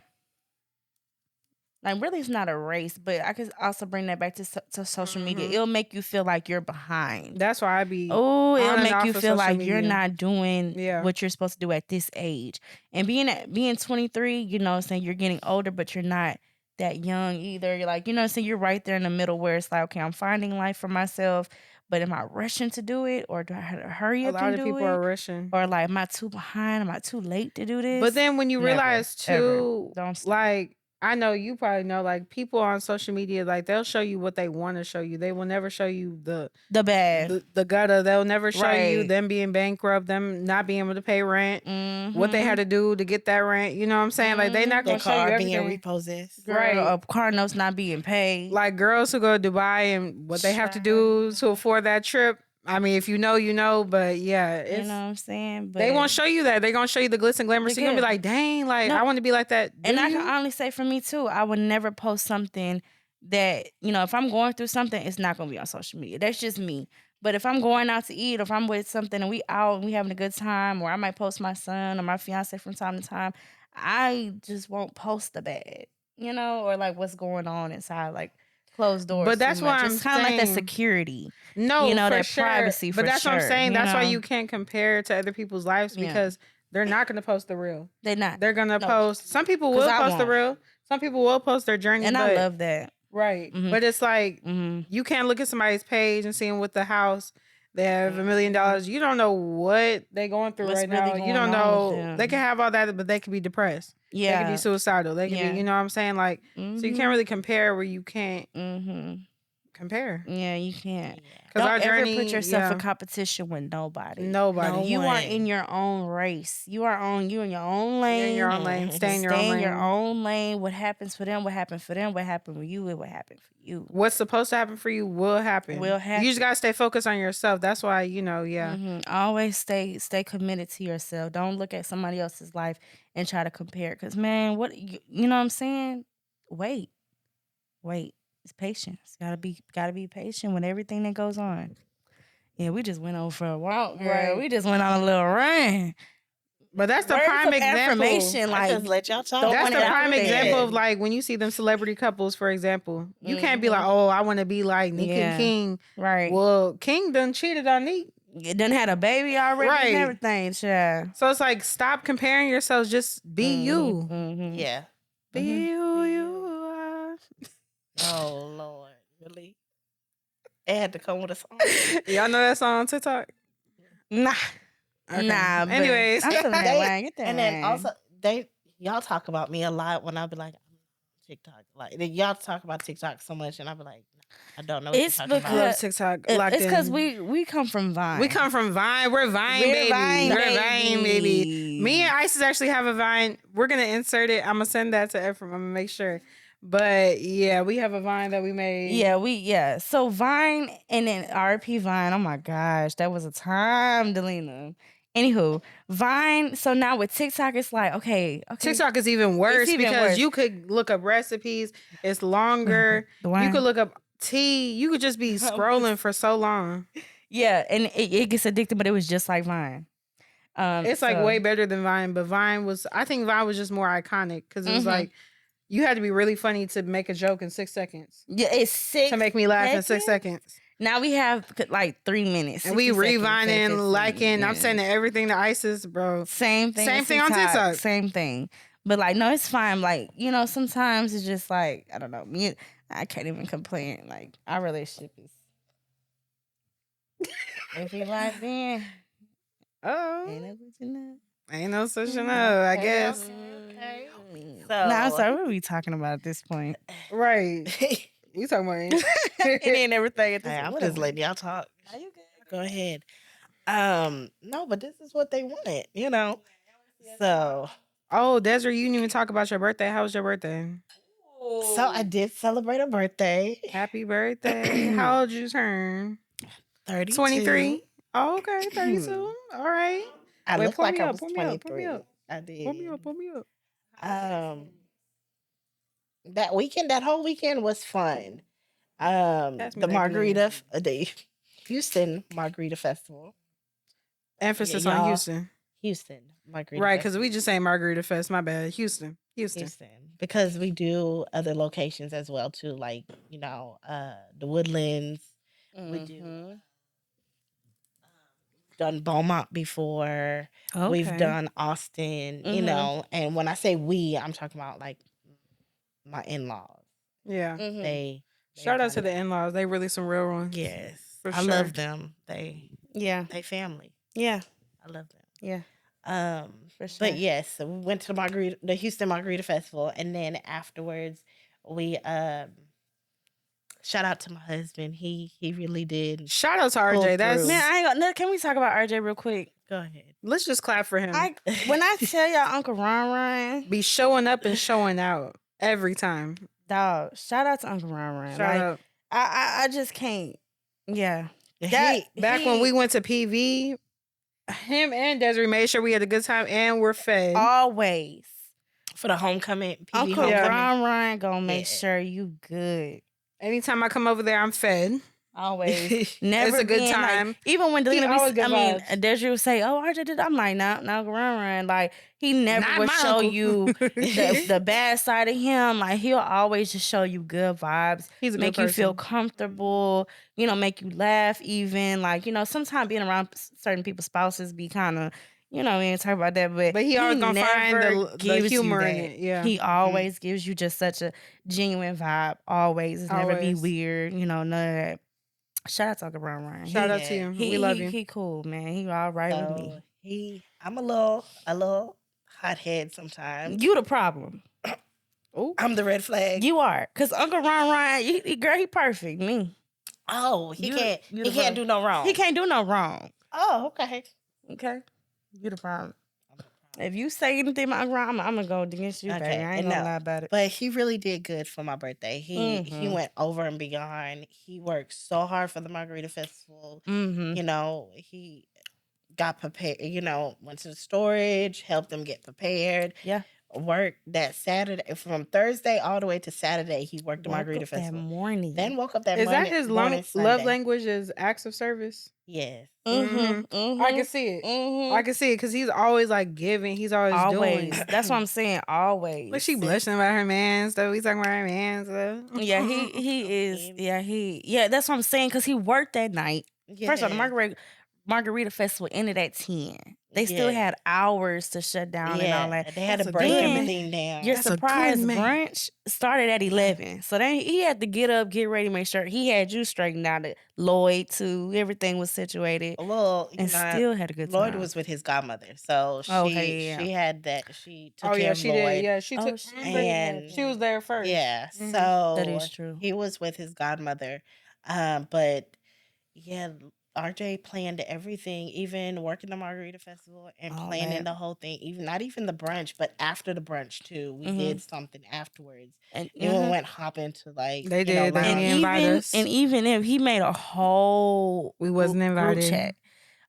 like really it's not a race, but I could also bring that back to to social media. hmm It'll make you feel like you're behind. that's why I be Oh, it'll on and make you off of feel social like you're media. not doing Yeah. what you're supposed to do at this age. And being 23, saying you're getting older, but you're not that young either. You're like, saying you're right there in the middle where it's like, okay, I'm finding life for myself, but am I rushing to do it, or do I have to hurry A up lot and of do people are it? rushing. Or like, am I too behind? Am I too late to do But this? then when you Never, realize ever. too, Don't stop. like I know you probably know, like people on social media, like they'll show you what they want to show you. They will never show you The bad. the gutter. They'll never show you Right. them being bankrupt, them not being able to pay rent, what they had Mm-hmm. to do to get that rent. You know what I'm saying? Like they not Mm-hmm. Their gonna show you car being everything. repossessed. Girl, Right. a car note's not being paid. Like girls who go to Dubai and what they have to do to Child. afford that trip. I mean, if you know, you know, but yeah, You it's know what I'm saying? they But won't show you that. They're gonna show you the glitz and glamour. the So you're gonna be good. like, dang, like No, I want to be like that. Do and I can you? honestly say for me too, I would never post something that, if I'm going through something, it's not gonna be on social media. That's just me. But if I'm going out to eat, or if I'm with something and we out and we having a good time, or I might post my son or my fiance from time to time, I just won't post the bad, or like what's going on inside, like closed But doors too that's what much. I'm It's kind of like that saying. security, No, for that sure. privacy But for that's what I'm sure, saying. That's why you can't compare to other people's lives Yeah, because they're not gonna post the real. they not. They're gonna No, post. Some people because will I post the won't. real. Some people will post their journey, And I but love that. right. Hmm. But it's like Hmm. you can't look at somebody's page and see them with the house. They have $1 million. Hmm. You don't know what they going through What's right really now. You going don't on with know. They can them? have all that, but they could be depressed. They could be Yeah. suicidal. They could be, Yeah. you know what I'm saying? Like, so you can't Mhm. really compare where you can't Mhm. compare. Yeah, you can't. Yeah. Cause Don't our ever put journey, yourself in yeah, competition with nobody. No nobody. You are in one. your own race. You in your own You're in your lane. own lane. Stay in your own Stay in your lane. own lane. What happens for them? What happened for them? What happened with you? What happened for you? What's supposed to happen for you will happen. Will You just happen. gotta stay focused on yourself. That's why, yeah. Always stay committed to yourself. Don't look at somebody else's life and try to compare. Cause man, you know what I'm saying? Wait, wait. It's patience. Gotta be patient with everything that goes on. Yeah, we just went on for a walk, girl. Right. We just went on a little run. But that's the Words prime of example. affirmation, I like just let y'all talk. That's throwing the it Y'all out prime do example there. of good. like when you see them celebrity couples, for example. You can't be like, Hmm. oh, I want to be like Nick and Yeah, King. right. Well, King done cheated on Nick. You done had a baby already and Right. everything, child. So it's like, stop comparing yourselves. Just be Mhm, you. mhm, Yeah. mhm. Be who you are. Oh Lord, really? It had to come with a song. Y'all know that song on TikTok? Nah, Okay. nah, but Anyways. I'm still that They line. Get that and then line. also they y'all talk about me a lot when I be like I'm on TikTok. Like y'all talk about TikTok so much, and I be like, I don't know what you're It's talking I about. love because TikTok. Locked it's because in. we come from We Vine. come from Vine. We're Vine, We're baby. Vine, We're Vine, baby. Me and baby. Isis actually have a Vine. We're gonna insert it. I'm gonna send that to Ephraim. I'm gonna make sure. But yeah, we have a Vine that we made. Yeah. So Vine and then RP Vine. Oh my gosh, that was a time, Deleena. Anywho, Vine. So now with TikTok, it's like okay, TikTok is even it's worse even because worse. you could look up recipes. It's longer. The You could wine. look up tea. You could just be scrolling for so long. Yeah, and it gets addicted, but it was just like Vine. It's like So way better than Vine, but I think Vine was just more iconic because it was hmm like you had to be really funny to make a joke in 6 seconds. yeah, it's To 6 make me laugh in six seconds. seconds. Now we have like 3 minutes, And we 60 seconds, revining, 15 liking. I'm minutes. sending everything to ISIS, bro. Same thing Same with thing on TikTok. TikTok. Same thing. But like, no, it's fine. Like, sometimes it's just like, I don't know. Me, I can't even complain. Like, our relationship is if you like then Oh, ain't no good to know. ain't no such enough, I Okay, guess. okay, okay. Now, So sorry, what are we talking about at this point? Right. We talking about And then everything at this hey, point. I'm What just am I? letting y'all talk. Are you good? Go ahead. No, but this is what they wanted. So Oh, Desiree, you didn't even talk about your birthday. How was your birthday? so I did celebrate a birthday. Happy birthday. How old you turn? 32. 23? Oh, okay. 32. All right. I Wait, looked pour like me I up. was Pour me up. Pour me 23. up. I Pour me up. did. Pour me up. Um that whole weekend was fun. Pass me The that Canadian. the Houston Margarita Festival. Emphasis on Y'all, Houston. Houston Margarita Right, because Festival. we just say Margarita Fest. My bad. Houston. Houston. Houston. Because we do other locations as well too, like, the Woodlands. We do Mhm. done Beaumont before. We've Okay. done Austin, Mhm. and when I say we, I'm talking about like my in-laws. Yeah. Mhm. They've Shout out done to the that. in-laws. They really some real ones. Yes. For I sure. love them. Yeah. They family. Yeah. I love them. Yeah. Um, For but sure. yes, so we went to the Houston Margarita Festival, and then afterwards we shout out to my husband. He really did Shout out to pull RJ. through. Man, That's I ain't gonna. Can we talk about RJ real quick? Go ahead. let's just clap for him. I when I tell y'all Uncle Ron, Be showing up and showing out every time. dog, shout out to Uncle Ron. Shout Like out. I just can't. Yeah, that Back when we went to PV, him and Desiree made sure we had a good time and we're fed. always For the homecoming, PV Uncle homecoming. Ron gonna make Yeah. sure you good. Anytime I come over there, I'm fed. Always, never It's a good being time. like even when He Deleena always be, good I mean, vibes. Desiree would say, "Oh, RJ did." I'm like, "No, no, Ron." Like he never Not would my show uncle. you the bad side of him. Like he'll always just show you good vibes, He's a good make you feel person. comfortable. Make you laugh. Even like sometimes being around certain people's spouses be kind of. We ain't talk about that, but But he always gonna find never the gives you humor in that. it. Yeah. He always gives you just such a genuine vibe. Always, it's never be Always. weird. None of that. Shout out to Uncle Ron. Shout out to Yeah. you. He We love he you. he cool, man. He all right with So me. I'm a little hothead sometimes. You the problem. Oh, I'm the red flag. You are. Cause Uncle Ron, girl, he perfect. Me. Oh, he You- can't. you He the can't problem. do no wrong. He can't do no wrong. Oh, okay. Okay. You the problem. If you say anything about Uncle Ron, I'm gonna go against you, baby. Okay, I ain't and gonna no, lie about it. but he really did good for my birthday. He Mhm. went over and beyond. He worked so hard for the Margarita Festival. Mm-hmm. He got prepared. Went to the storage, helped them get prepared. Yeah. Worked that Saturday from Thursday all the way to Saturday. He worked the Woke Margarita up that Festival. morning. Then woke up that is that morning. his morning love Sunday. language? Is acts of service? Yes. Mm-hmm. I can see it. Mm-hmm. I can see it because he's always like giving. He's always doing. That's what I'm saying. Always. Like she blushing about her man stuff. We talking about her man stuff. Yeah, he is. Yeah, that's what I'm saying. Cause he worked that night. First of all, the Margarita Festival ended at 10. They still had hours to shut down and all that. They had That's to a break good man. everything down. Your That's a good surprise man. brunch started at 11. So then he had to get up, get ready, make sure he had you straightened out at Lloyd too. Everything was situated. Well, And still had a good time. Lloyd was with his godmother, so she Okay, she had that. She took Oh care yeah, of she Lloyd. did. Yeah, she Oh, took. she and She was there first. Yeah, Mhm. so That is true. He was with his godmother, but yeah, RJ planned everything, even working the Margarita Festival and All planning that. the whole thing. Even not even the brunch, but after the brunch too. We did something afterwards. And Even went hopping to They did. They lounge. didn't invite us. and even if he made a whole We wasn't group invited. chat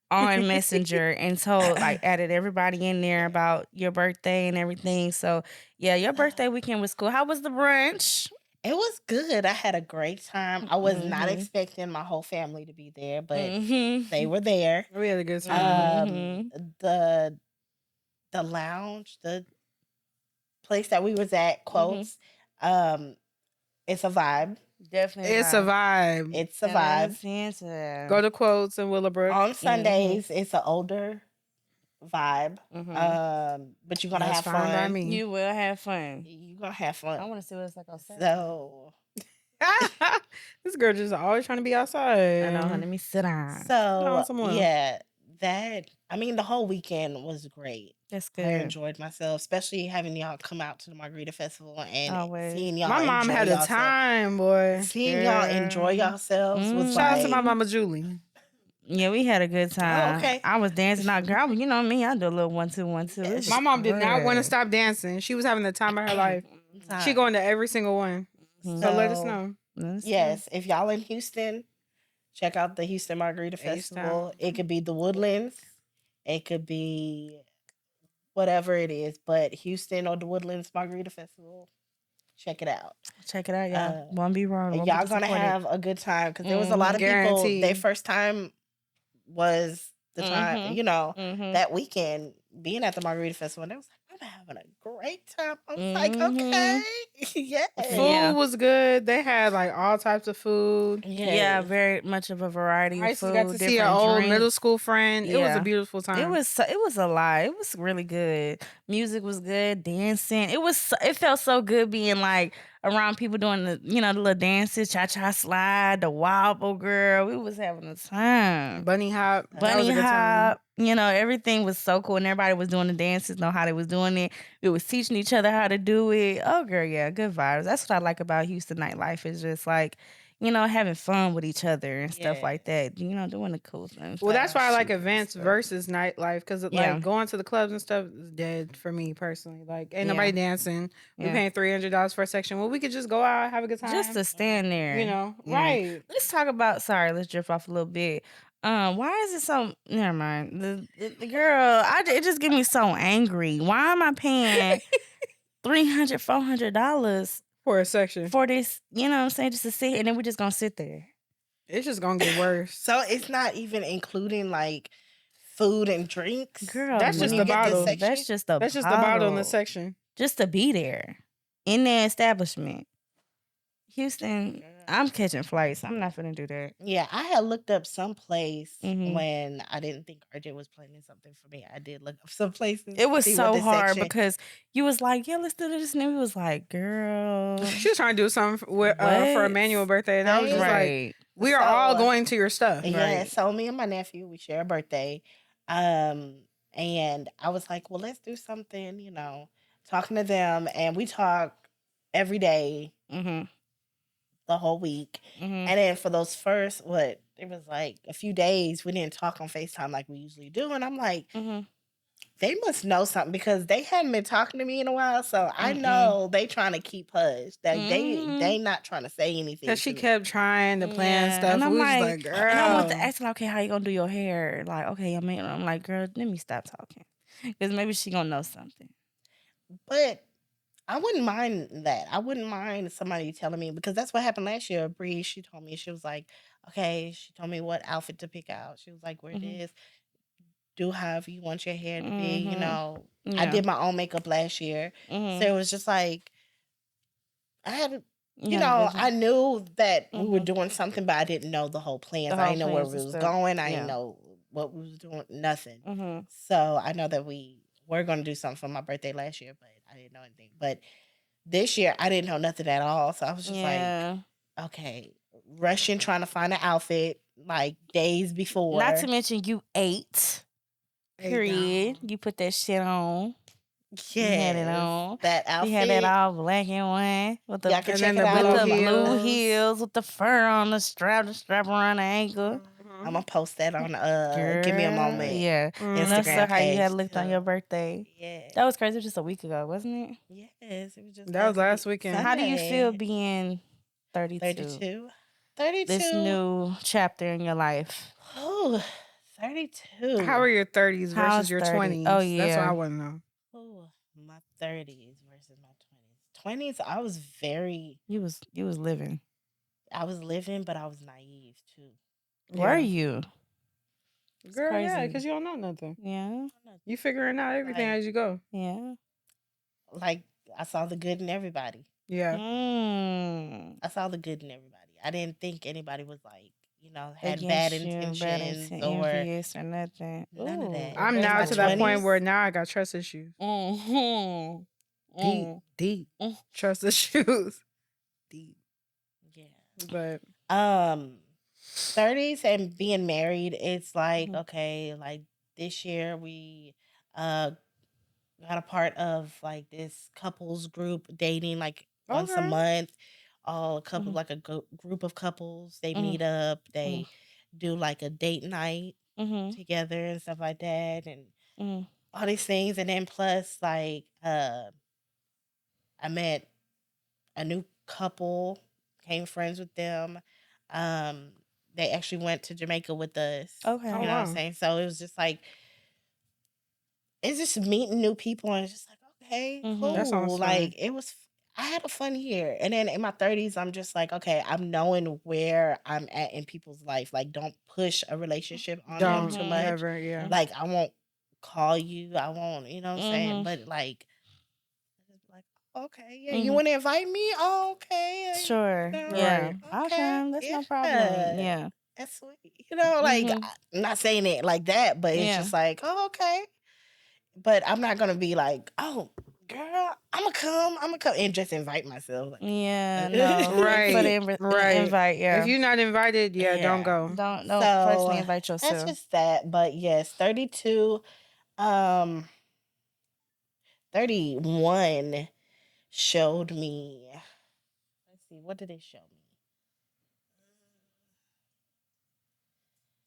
on Messenger and told added everybody in there about your birthday and everything. So yeah, your birthday weekend was cool. How was the brunch? It was good. I had a great time. I was not expecting my whole family to be there, but they were there. We had a good time. The lounge, the place that we was at, quotes, it's a vibe. Definitely, It's a vibe. It's a vibe. Go to quotes in Willowbrook. On Sundays, it's an older vibe. Mm-hmm. But you're gonna That's have fine by fun. me. You will have fun. You're gonna have fun. I want to see what it's like outside. So This girl just always trying to be outside. I know, honey. Let me sit down. So somewhere. yeah, that I mean, the whole weekend was great. That's I good. enjoyed myself, especially having y'all come out to the Margarita Festival and Always. seeing My y'all mom enjoy had a yourself. time, boy. Seeing y'all enjoy Girl. yourselves was Shout out to my like, mama Julie. Yeah, we had a good oh, time. okay. I was dancing out, girl. You know me, I do a little 1 2 1 2. It Yes. My was mom did not want to good. stop dancing. She was having the time of her life. She Time. going to every single one. So let us So, know. That's good. yes, if y'all in Houston, check out the Houston Margarita Ace Festival. Town. It could be the Woodlands, it could be whatever it is, but Houston or the Woodlands Margarita Festival, check it out. Check it out, y'all. Uh, Won't be wrong. Won't be y'all gonna disappointed. have a good time because there was a lot of people. Their Guarantee. first time was the time, Mm-hmm. Mm-hmm. that weekend being at the Margarita Festival, and they was like, "I'm having a great time." I was like, Mm-hmm. "Okay, yes, Food Yeah. was good. They had like all types of food. Yeah, yes." very much of a variety I of used to get to food, see an different old middle drinks. school friend. It was a Yeah. beautiful time. It was a lot. It was really good. Music was good. Dancing. It felt so good being like around people doing the the little dances, cha cha slide, the wobble girl. We was having a time. Bunny hop. That was Bunny a good time. hop. Everything was so cool, and everybody was doing the dances, know how they was doing it. We was teaching each other how to do it. Oh, girl, yeah, good vibes. That's what I like about Houston nightlife. Is just like, having fun with each other and stuff Yeah. like that. Doing the cool things. Well, that's why I like Shooting and events stuff. versus nightlife because Yeah, like going to the clubs and stuff is dead for me personally. Like ain't yeah, nobody dancing. We yeah. paying $300 for a section. Well, we could just go out, have a good Just time. to stand there. Yeah. Right? Let's talk about. Sorry, let's drift off a little bit. Why is it so? Never mind. The girl, it just get me so angry. Why am I paying $300 $400 For a section, for this? You know what I'm saying? Just to sit, and then we're just gonna sit there. it's just gonna get worse. So it's not even including like food and drinks Girl, That's when just you the get this bottle. no, section. that's just a That's just the bottle in the bottle. section. Just to be there in the establishment. Houston, I'm catching flights. I'm not gonna do that. Yeah, I had looked up some place Hmm. when I didn't think RJ was planning something for me. I did look up some places It to was see what so this hard section. because you was like, yeah, let's do this. And we was like, girl, She was trying to do something for what? Emmanuel's birthday, and I was just Same. like, Right. we are all So going to your stuff. yeah, Right. so me and my nephew we share a birthday, um, and I was like, well, let's do something, talking to them, and we talk every day Mm-hmm. the whole week. Mm-hmm. And then for those first, what, it was like a few days, we didn't talk on FaceTime like we usually do. And I'm like, Mm-hmm. they must know something because they hadn't been talking to me in a while. So I Mm-mm. know they trying to keep hush. Like Mm-hmm. they not trying to say Because anything to she me. kept trying to plan Yeah. And stuff. I'm We was just like, like, and I want to girl. ask, like, okay, how you gonna do your hair? Like, okay, I mean, I'm like, girl, let me stop talking. Because maybe she gonna know something. But I wouldn't mind that. I wouldn't mind somebody telling me because that's what happened last year. Bree, she told me, she was like, okay, she told me what outfit to pick out. She was like, wear Mm-hmm. this, do however you want your hair to be. Mm-hmm. I Yeah. did my own makeup last year. So Mm-hmm. it was just like, I had, You had a good I time. knew that we were Mm-hmm. doing something, but I didn't know the whole The plans. I whole didn't know where plans we and was stuff. going. I didn't Yeah. know what we was doing, nothing. Mm-hmm. So I know that we were going to do something for my birthday last year, but I didn't know anything. But this year, I didn't know nothing at all. So I was just like, Yeah. okay, rushing, trying to find an outfit like days Not to before. mention you ate. Ate down. Period. You put that shit on. You had it Yes, on. that You had that outfit. all black and white with Y'all the can And check then it the out with blue on the my. blue heels. heels with the fur on the strap around the ankle. I'm Mm-hmm. gonna post that on Give Me a Girl, Moment yeah. And that's Instagram how you page had looked on too. your birthday. Yeah. That was crazy. It was just a week ago, wasn't it? Yes, it was just That was last weekend. How do you feel Sunday. being 32? 32. This 32. new chapter in your life. Oh, How 32. are your 30s versus How's your 30? Oh 20s? That's what I yeah. want to know. Oh, my 30s versus my 20s. 20s, You was living. I was living, but I was naive too. Were Yeah. you? It's Girl, yeah, crazy. because you don't know nothing. Yeah. You figuring out everything Like, as you go. Yeah. like I saw the good in everybody. Yeah. Mm. I saw the good in everybody. I didn't think anybody was like, had bad Against you, bad intentions intent, or envious or nothing. none of Ooh, that. I'm In now my to that point 20s, where now I got trust issues. Mm-hmm. Deep, Mm. deep Mm. trust issues. Deep. yeah. But 30s and being married, it's like, Mhm. okay, like this year we uh got a part of like this couples group dating like once a Okay. month. All a couple Mhm. like a group of couples. They Mhm. meet up. Mhm. They do like a date night Mhm. together and stuff like that, and Mhm. all these things. And then plus like I met a new couple, became friends with them. Um, they actually went to Jamaica with us. Oh You Okay. know what I'm wow. saying? So it was just like it's just meeting new people and it's just like, okay, Mhm. That cool. sounds fun. Like it was I had a fun year. And then in my 30s, I'm just like, okay, I'm knowing where I'm at in people's life. Like don't push a relationship on them Don't too Mhm. much. never, yeah. Mhm. Like I won't call you. I won't, you know what I'm saying? Mhm. But like, okay, yeah, you Mhm. want to invite me? Oh, okay. Sure. Yeah. Right. Okay, Okay. That's no problem. yeah. Yeah. That's sweet. Like Mhm. I'm not saying it like that, but it's Yeah. just like, oh, okay. But I'm not gonna be like, oh, girl, I'm gonna come and just invite myself. Like, Yeah. No. Thank you for the Right. Right. invite. If Yeah. you're not invited, yeah, don't yeah. go. Don't personally So invite that's yourself. just that. But yes, 32, um, 31 showed me. Let's see, what did it show me?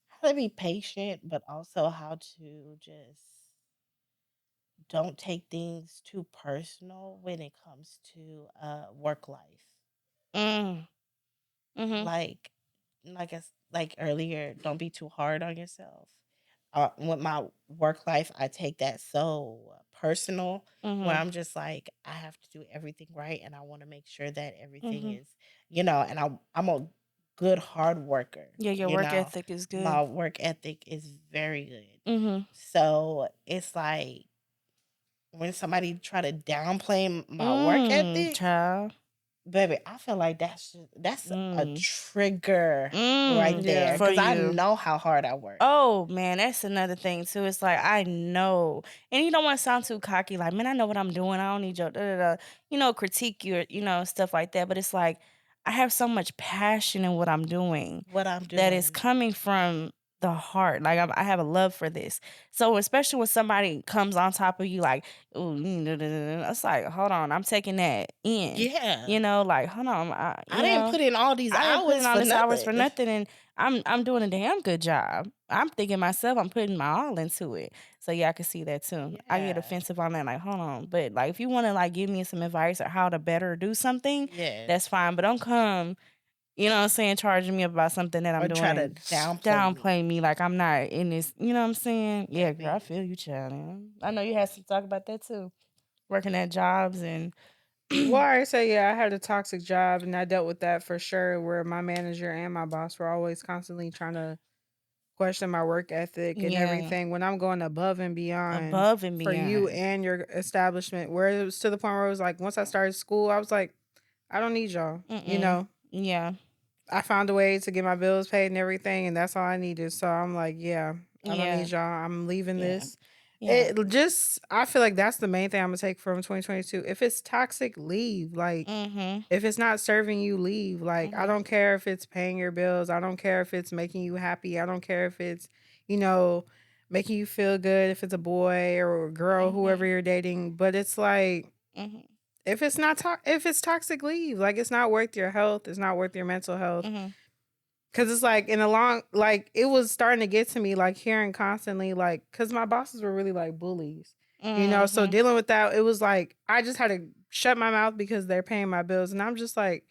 How to be patient, but also how to just don't take things too personal when it comes to work life. Mm. Mhm. Like like earlier, don't be too hard on yourself. With my work life, I take that so personal, where Mhm. I'm just like, I have to do everything right, and I want to make sure that everything Mhm. is, and I'm a good hard worker. Yeah. Your work ethic is good. My work ethic is very good. Mhm. So it's like when somebody try to downplay my work Mm. ethic, Child. baby, I feel like that's a Mm. trigger right Mm. there Yeah. For because I you. know how hard I work. Oh man, that's another thing too. It's like I know, and you don't want to sound too cocky. Like, man, I know what I'm doing. I don't need your, da, da, da, critique you, or, stuff like that. But it's like I have so much passion in what I'm doing What I'm that is doing. coming from the heart. Like I have a love for this. So especially when somebody comes on top of you, like, ooh, da, da, da, da, it's like, hold on, I'm taking that in. Yeah. Like, hold on, I didn't put in all these I didn't put in hours all for this hours for nothing. nothing, and I'm doing a damn good job. I'm thinking myself, I'm putting my all into it. So yeah, I can see that too. I get Yeah. offensive on that, like, hold on. But like if you wanna like give me some advice or how to better do something, that's Yes. fine. But don't come, charging me about something that I'm Or doing try and to downplay downplay me, me like I'm not in this, you know what I'm saying? Yeah, girl, I baby. feel you, child. I know you had some talk about that too. Working at jobs and Well, I say, yeah, I had a toxic job and I dealt with that for sure, where my manager and my boss were always constantly trying to question my work ethic and yeah, everything when I'm going above and beyond above and for you beyond. and your establishment. Where it was to the point where it was like, once I started school, I was like, I don't need y'all. Mm-mm. Yeah. I found a way to get my bills paid and everything, and that's all I needed. So I'm like, yeah, I don't Yeah. need y'all. I'm leaving Yeah. this. Yeah. I feel like that's the main thing I'm gonna take from 2022. If it's toxic, leave. Like, Mhm. if it's not serving you, leave. Like, I Mhm. don't care if it's paying your bills. I don't care if it's making you happy. I don't care if it's, you know, making you feel good, if it's a boy or a girl, whoever Mhm. you're dating. But it's like, Mhm. if it's toxic, leave. Like, it's not worth your health. It's not worth your mental health. Mhm. Cause it's like in a long, like it was starting to get to me, like hearing constantly, like, cause my bosses were really like bullies, So Mhm. dealing with that, it was like I just had to shut my mouth because they're paying my bills, and I'm just like,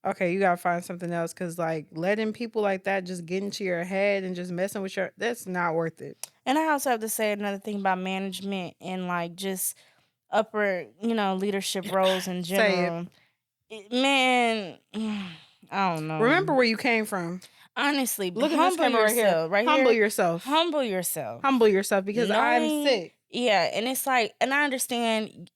okay, you gotta find something else, cause like letting people like that just get into your head and just messing with that's not worth it. And I also have to say another thing about management and like just upper, leadership roles in Say it. general. Man, I don't Remember know. where you came from. Honestly, Look at this humble camera right here. yourself. Right Humble here, yourself. humble yourself. Humble yourself because I'm Knowing, sick. yeah, and it's like, and I understand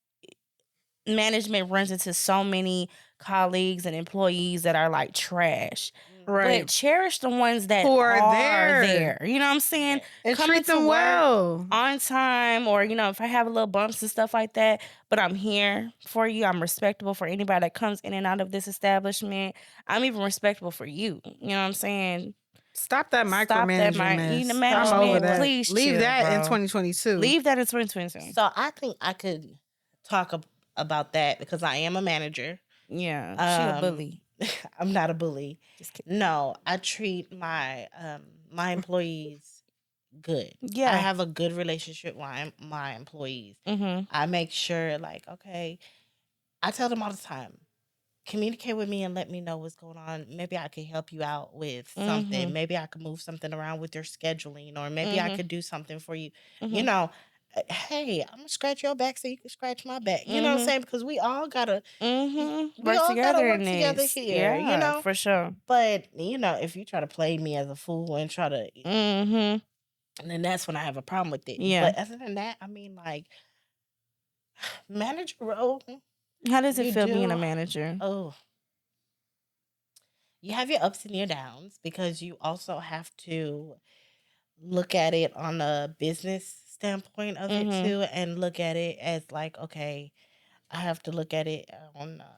management runs into so many colleagues and employees that are like trash. But Right. cherish the ones that Who are are there there. You know what I'm saying? Yes. and Coming treat to them work well. on time, or if I have a little bumps and stuff like that, but I'm here for you. I'm respectable for anybody that comes in and out of this establishment. I'm even respectable for you. You know what I'm saying? Stop that Stop that micromanaging mind eating the mess. I'm over management. So that. Please Leave chill, that in bro. 2022. Leave that in 2022. so I think I could talk about that because I am a manager. Yeah, she a Um, bully. I'm not a bully. Just kidding. No, I treat my employees good. I Yeah. have a good relationship with my employees. Mm-hmm. I make sure, like, okay, I tell them all the time, communicate with me and let me know what's going on. Maybe I could help you out with Mm-hmm. something. Maybe I could move something around with your scheduling, or maybe I Mm-hmm. could do something for you. You Mm-hmm. know, hey, I'm gonna scratch your back so you can scratch my back. You know what I'm Mm-hmm. saying? Because we Work all gotta together work in together this. here. Yeah, for sure. But if you try to play me as a fool and try to, Mm-hmm. and then that's when I have a problem with it. Yeah. But other than that, I mean, like, manager role, How does it you feel being a do. manager? Oh, you have your ups and your downs because you also have to look at it on a business standpoint of it Mm-hmm. too, and look at it as like, okay, I have to look at it on a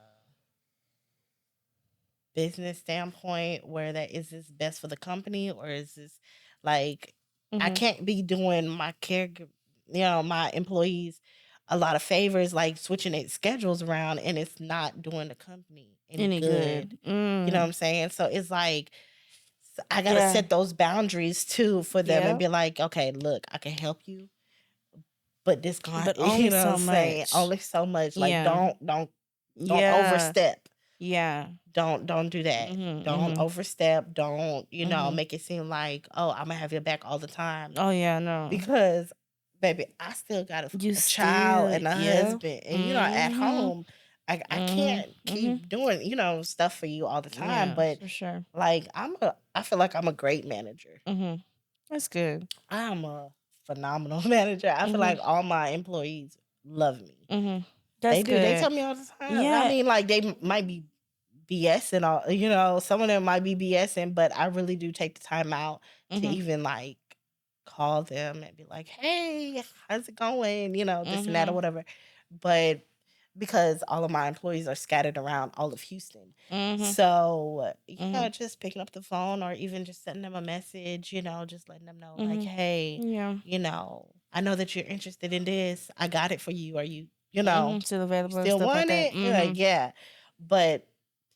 business standpoint where that is this best for the company, or is this like I Mm-hmm. can't be doing my my employees a lot of favors, like switching their schedules around, and it's not doing the company any Any good? good. You know what Mm. I'm saying? So it's like I gotta Yeah. set those boundaries too for them and Yeah. be like, okay, look, I can help you, but this going But only you know what so I'm saying, much. only so much. Like Yeah. don't Yeah. overstep. Yeah. Don't do that. Mm-hmm. Don't Mm-hmm. overstep. Don't, Mm-hmm. make it seem like, oh, I'm gonna have your back all the time. Oh yeah, no. Because baby, I still got You a child still, and a yeah. husband. And at Mm-hmm. home, I can't Mm-hmm. Mm-hmm. keep doing, stuff for you all the time. Yeah, But for sure. like I feel like I'm a great manager. Mm-hmm. That's good. I'm a phenomenal manager. I feel Mm-hmm. like all my employees love me. Mm-hmm. They That's do. They good. tell me all the time. I Yeah. mean, like they might be BSing all, some of them might be BSing, but I really do take the time out to Mm-hmm. even like call them and be like, hey, how's it going? This and that or Mm-hmm. whatever. But because all of my employees are scattered around all of Houston. Mm-hmm. So, Mm-hmm. yeah, just picking up the phone or even just sending them a message, just letting them know, like, Mm-hmm. hey, Yeah. I know that you're interested in this. I got it for you. Are you, Mm-hmm. Still you available and still stuff like want that. it? You're Mm-hmm. like, yeah. But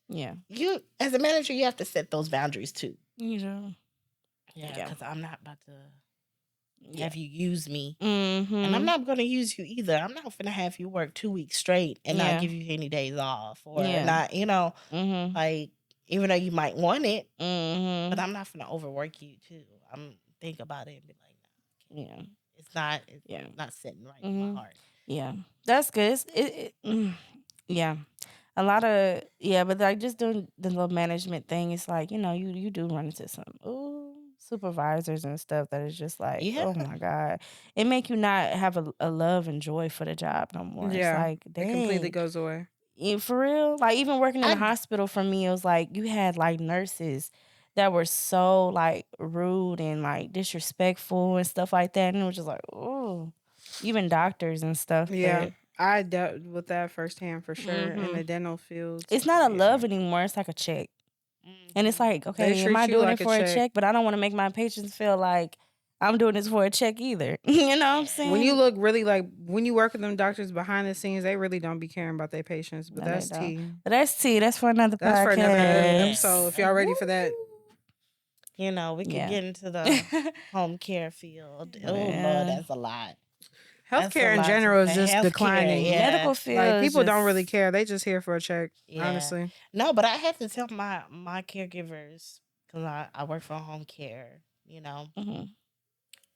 Yeah. you, as a manager, you have to set those boundaries too. You know. Yeah, Yeah. because I'm not about to Yeah. have you use me. And I'm Mm-hmm. not going to use you either. I'm not going to have you work 2 weeks straight and not Yeah. give you any days off or Yeah. not, Mm-hmm. like, even though you might want it, but Mm-hmm. I'm not going to overwork you too. I'm think about it and be like, nah, Yeah. it's Yeah. not sitting right with my Mm-hmm. heart. Yeah. That's good. Yeah. A lot of but like just doing the little management thing, it's like, you do run into some supervisors and stuff that is just like, Yeah. oh my God. It make you not have a love and joy for the job no more. It's Yeah. like, It completely dang. goes away. For real? Like even working in the I hospital for me, it was like you had like nurses that were so like rude and like disrespectful and stuff like that. And it was just like, oh, even doctors and stuff. Yeah. But I dealt with that firsthand for sure in hmm the dental fields. it's not a Yeah. love anymore. It's like a check. And it's mhm. like, They okay, am I treat you doing it like a for a check. check? But I don't want to make my patients feel like I'm doing this for a check either. You know what I'm Yeah. When you saying? look really like when you work with them doctors behind the scenes, they really don't be caring about their patients. But No, they that's don't. tea. But that's T. That's for another That's for another podcast. episode. If y'all Woo. ready for that, We could Yeah. get into the home care field. Oh Lord, Yeah. that's a lot. That's a healthcare in lot to general is say. just Healthcare, declining. yeah. Medical Like field is people don't really just care. They just here for a check. Yeah. Honestly. No, but I had to tell my caregivers because I work for home care, mhm.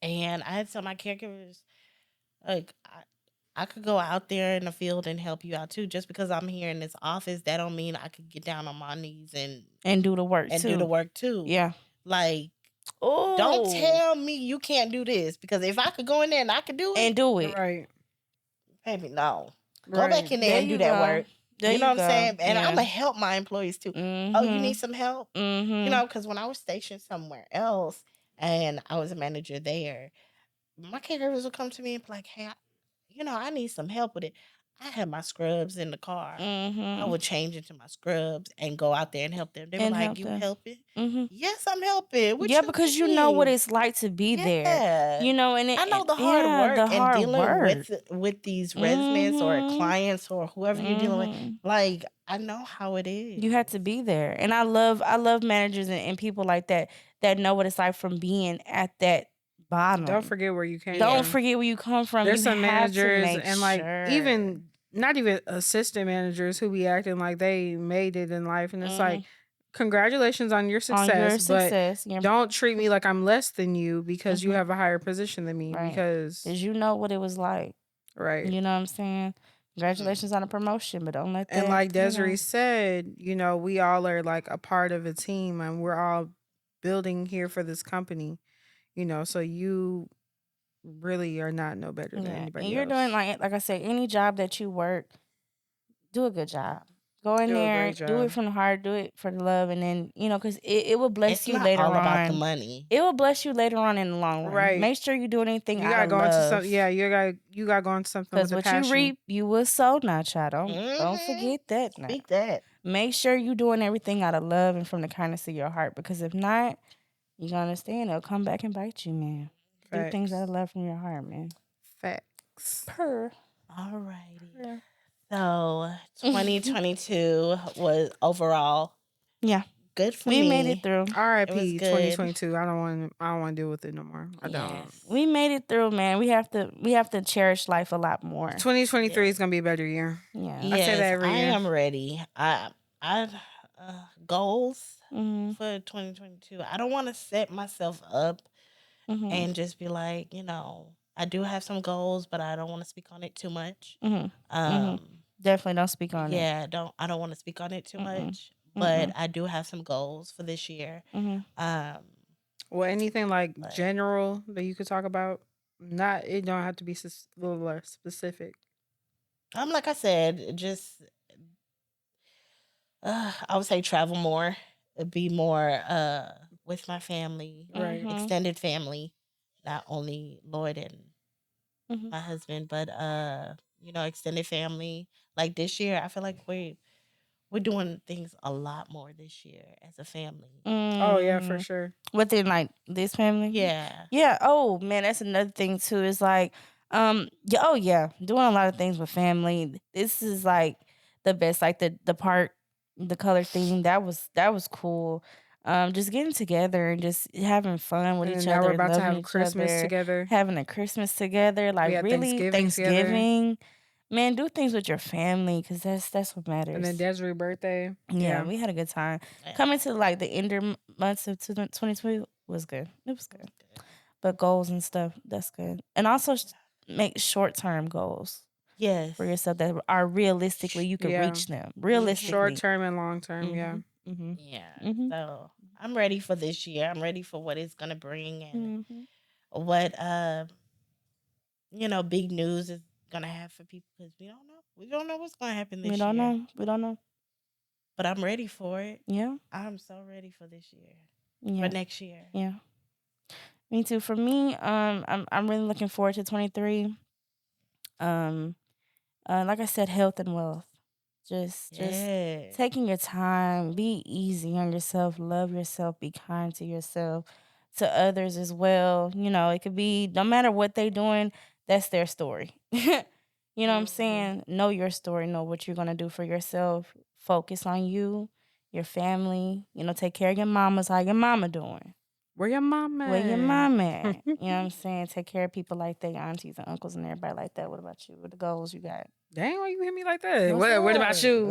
and I had to tell my caregivers, like, I could go out there in the field and help you out too. Just because I'm here in this office, that don't mean I could get down on my knees And do the work and do the too. work too. Yeah. Like, don't Oh, tell me you can't do this, because if I could go in there and I could do it, and do it. Right. baby, no. Go Right. back in there There and do you that go. work. There You know you what I'm go. saying? And I'm Yeah. gonna help my employees too. Oh, you need Mhm. some help? Mhm. Because when I was stationed somewhere else and I was a manager there, my caregivers would come to me and be like, hey, I need some help with it. I had my scrubs in the car. I Mhm. would change into my scrubs and go out there and help them. They were And like, help "You them. helping?" Mhm. Yes, I'm helping. What Yeah, you because you know what mean? it's like to be there. Yeah. You know, and it I know and the hard yeah, work the and hard dealing work. with these residents or Mhm. clients or whoever you're dealing with. Mhm. Like, I know how it You is. had to be there. And I love managers and people like that that know what it's like from being at that Don't bottom. forget where you came Don't Yeah. from. forget where you come from. There's You some have to managers make and like sure. even not even assistant managers who be acting like they made it in life, and it's like Mhm. congratulations on your On your success, but success. Your don't treat me like I'm less than you because you mhm. have a higher position than me Right. because Cuz you know what it was like. right. You know what I'm saying? Mhm. Congratulations on a promotion, but don't let And that, like Desiree said, we all are like a part of a team and we're all building here for this company, so you really are not no better than yeah. And anybody you're doing else. like I said, any job that you work, do a good job. Go in Do a there, great do it job. from the heart, do it for the love, and then because it will bless It's you not later all about the on. money. It will bless you later on in the long run. Right. Make sure you do anything You out gotta of go into some love, yeah, you gotta go into something because with a what you passion. reap, you will sow. Now, child, don't Mhm. forget that. Now, Speak that. make sure you doing everything out of love and from the kindness of your heart, because if not, you gonna understand it'll come back and bite you, man. Do things out of Facts. love from your heart, man. Facts. Purr. Alrighty. Purr. So 2022 was overall Yeah, good for we made it me. through. It was RIP good. 2022. I don't want to deal with it no more. I don't. Yes. We made it through, man. We have to cherish life a lot more. 2023 is Yes. going to be a better year. Yeah. I say that Yes, every I year. am ready. I goals Mhm. for 2022. I don't want to set myself up Mhm. and just be like, I do have some goals, but I don't want to speak on it too much. Mhm. Mhm. Um, Definitely don't speak on it. yeah, I don't want to speak on it too Mm-mm. much, but Mm-mm. I do have some goals for this year. Mhm. Um, Well, anything like but general that you could talk about? Not, it don't have to be a little less specific. like I said, just I would say travel more, be more with my family, Right. Mhm. extended family, not only Lloyd and Mhm. my husband, but extended family. Like this year, I feel like we're doing things a lot more this year as a family. Oh, yeah, for Mhm. sure. Within like this family. Yeah. Yeah. Oh man, that's another thing too. It's like, yeah. Oh yeah, doing a lot of things with family. This is like the best. Like the part, the color theme. That was cool. Just getting together and just having fun with And each then now we're other, about to loving have each Christmas other, together. having a Christmas together. We Like had really Thanksgiving together. Thanksgiving. Man, do things with your family because that's what And then matters. Desiree birthday. Yeah, Yeah. we had a good time. Yeah. Coming to like the end months of 2020 was good. It was It was good. good. But goals and stuff, that's good. And also make short term goals for Yes. yourself that are realistically you could Yeah. reach them. Mhm. Short Realistically. term and long term. Yeah. Mhm. Mhm. Yeah. Mhm. So I'm ready for this year. I'm ready for what it's gonna bring and Mhm. what big news is gonna have for people because we don't know. We don't know what's gonna happen We this don't year. know. We don't know. But I'm ready for it. Yeah. I'm so ready for this year. For Yeah. next year. Yeah. Me too. For me, I'm really looking forward to 23. Um like I said, health and wealth. Just Yeah. taking your time, be easy on yourself, love yourself, be kind to yourself, to others as well. It could be no matter what they doing, that's their story. You know what I'm Hmm. saying? Know your story, know what you're gonna do for yourself. Focus on you, your family, take care of your mamas, how your mama doing. Where your mom Where your at? mom at? You know what I'm saying? Take care of people like their aunties and uncles and everybody like that. What about you? What the goals you got? Dang, why you hit me like that? What's What about up? you?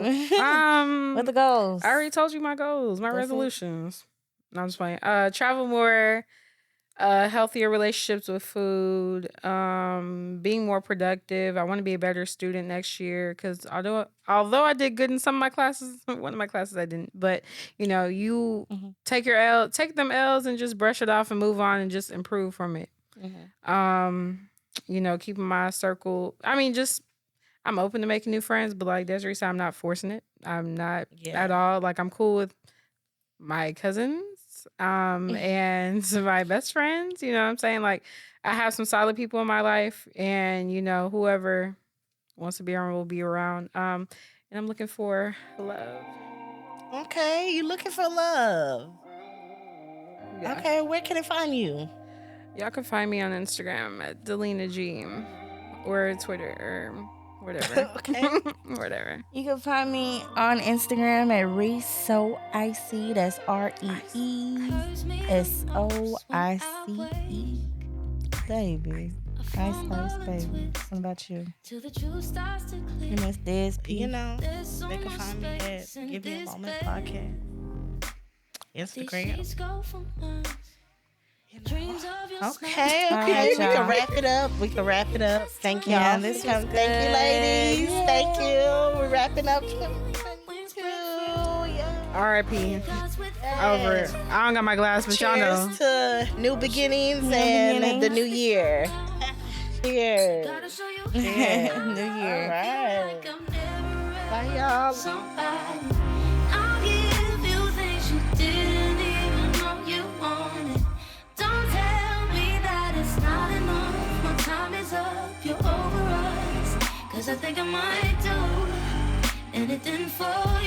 What the I goals? already told you my goals, my That's it. resolutions. No, I'm just playing. Travel more, healthier relationships with food, being more productive. I want to be a better student next year because although I did good in some of my classes, one of my classes I didn't. But you Mhm. take them L's and just brush it off and move on and just improve from it. Mhm. Keeping my circle. I mean, just I'm open to making new friends, but like Desiree said, I'm not forcing it. I'm not at Yeah. all. Like I'm cool with my cousins, and my best friends. You know what I'm saying? Like I have some solid people in my life, and whoever wants to be around will be around. And I'm looking for love. Okay, you looking for love. Yeah. Okay, where can I find you? Y'all can find me on Instagram at Deleena G or Twitter or whatever. Okay. Whatever. You can find me on Instagram at Reese So Icy. That's REESOICE. Baby. Ice Ice Baby. What about you? You miss this, You P. know, they can find me at Give Me a Moment podcast. Instagram. Okay, All okay. right, We can y'all. wrap it up. We can wrap it up. Thank Yeah, y'all for this was coming. Thank you, good. ladies. Yay. Thank you. We're wrapping up 2022. Yeah. R.I.P. Over it. I don't got my glass, but y'all know. Cheers to new beginnings New and beginnings. the new year. Cheers. Yeah. New All Year. right. Bye, y'all. I'll give you things you didn't even know you wanted. Don't tell me that it's not enough. My time is up, you're over us. 'Cause I think I might do anything for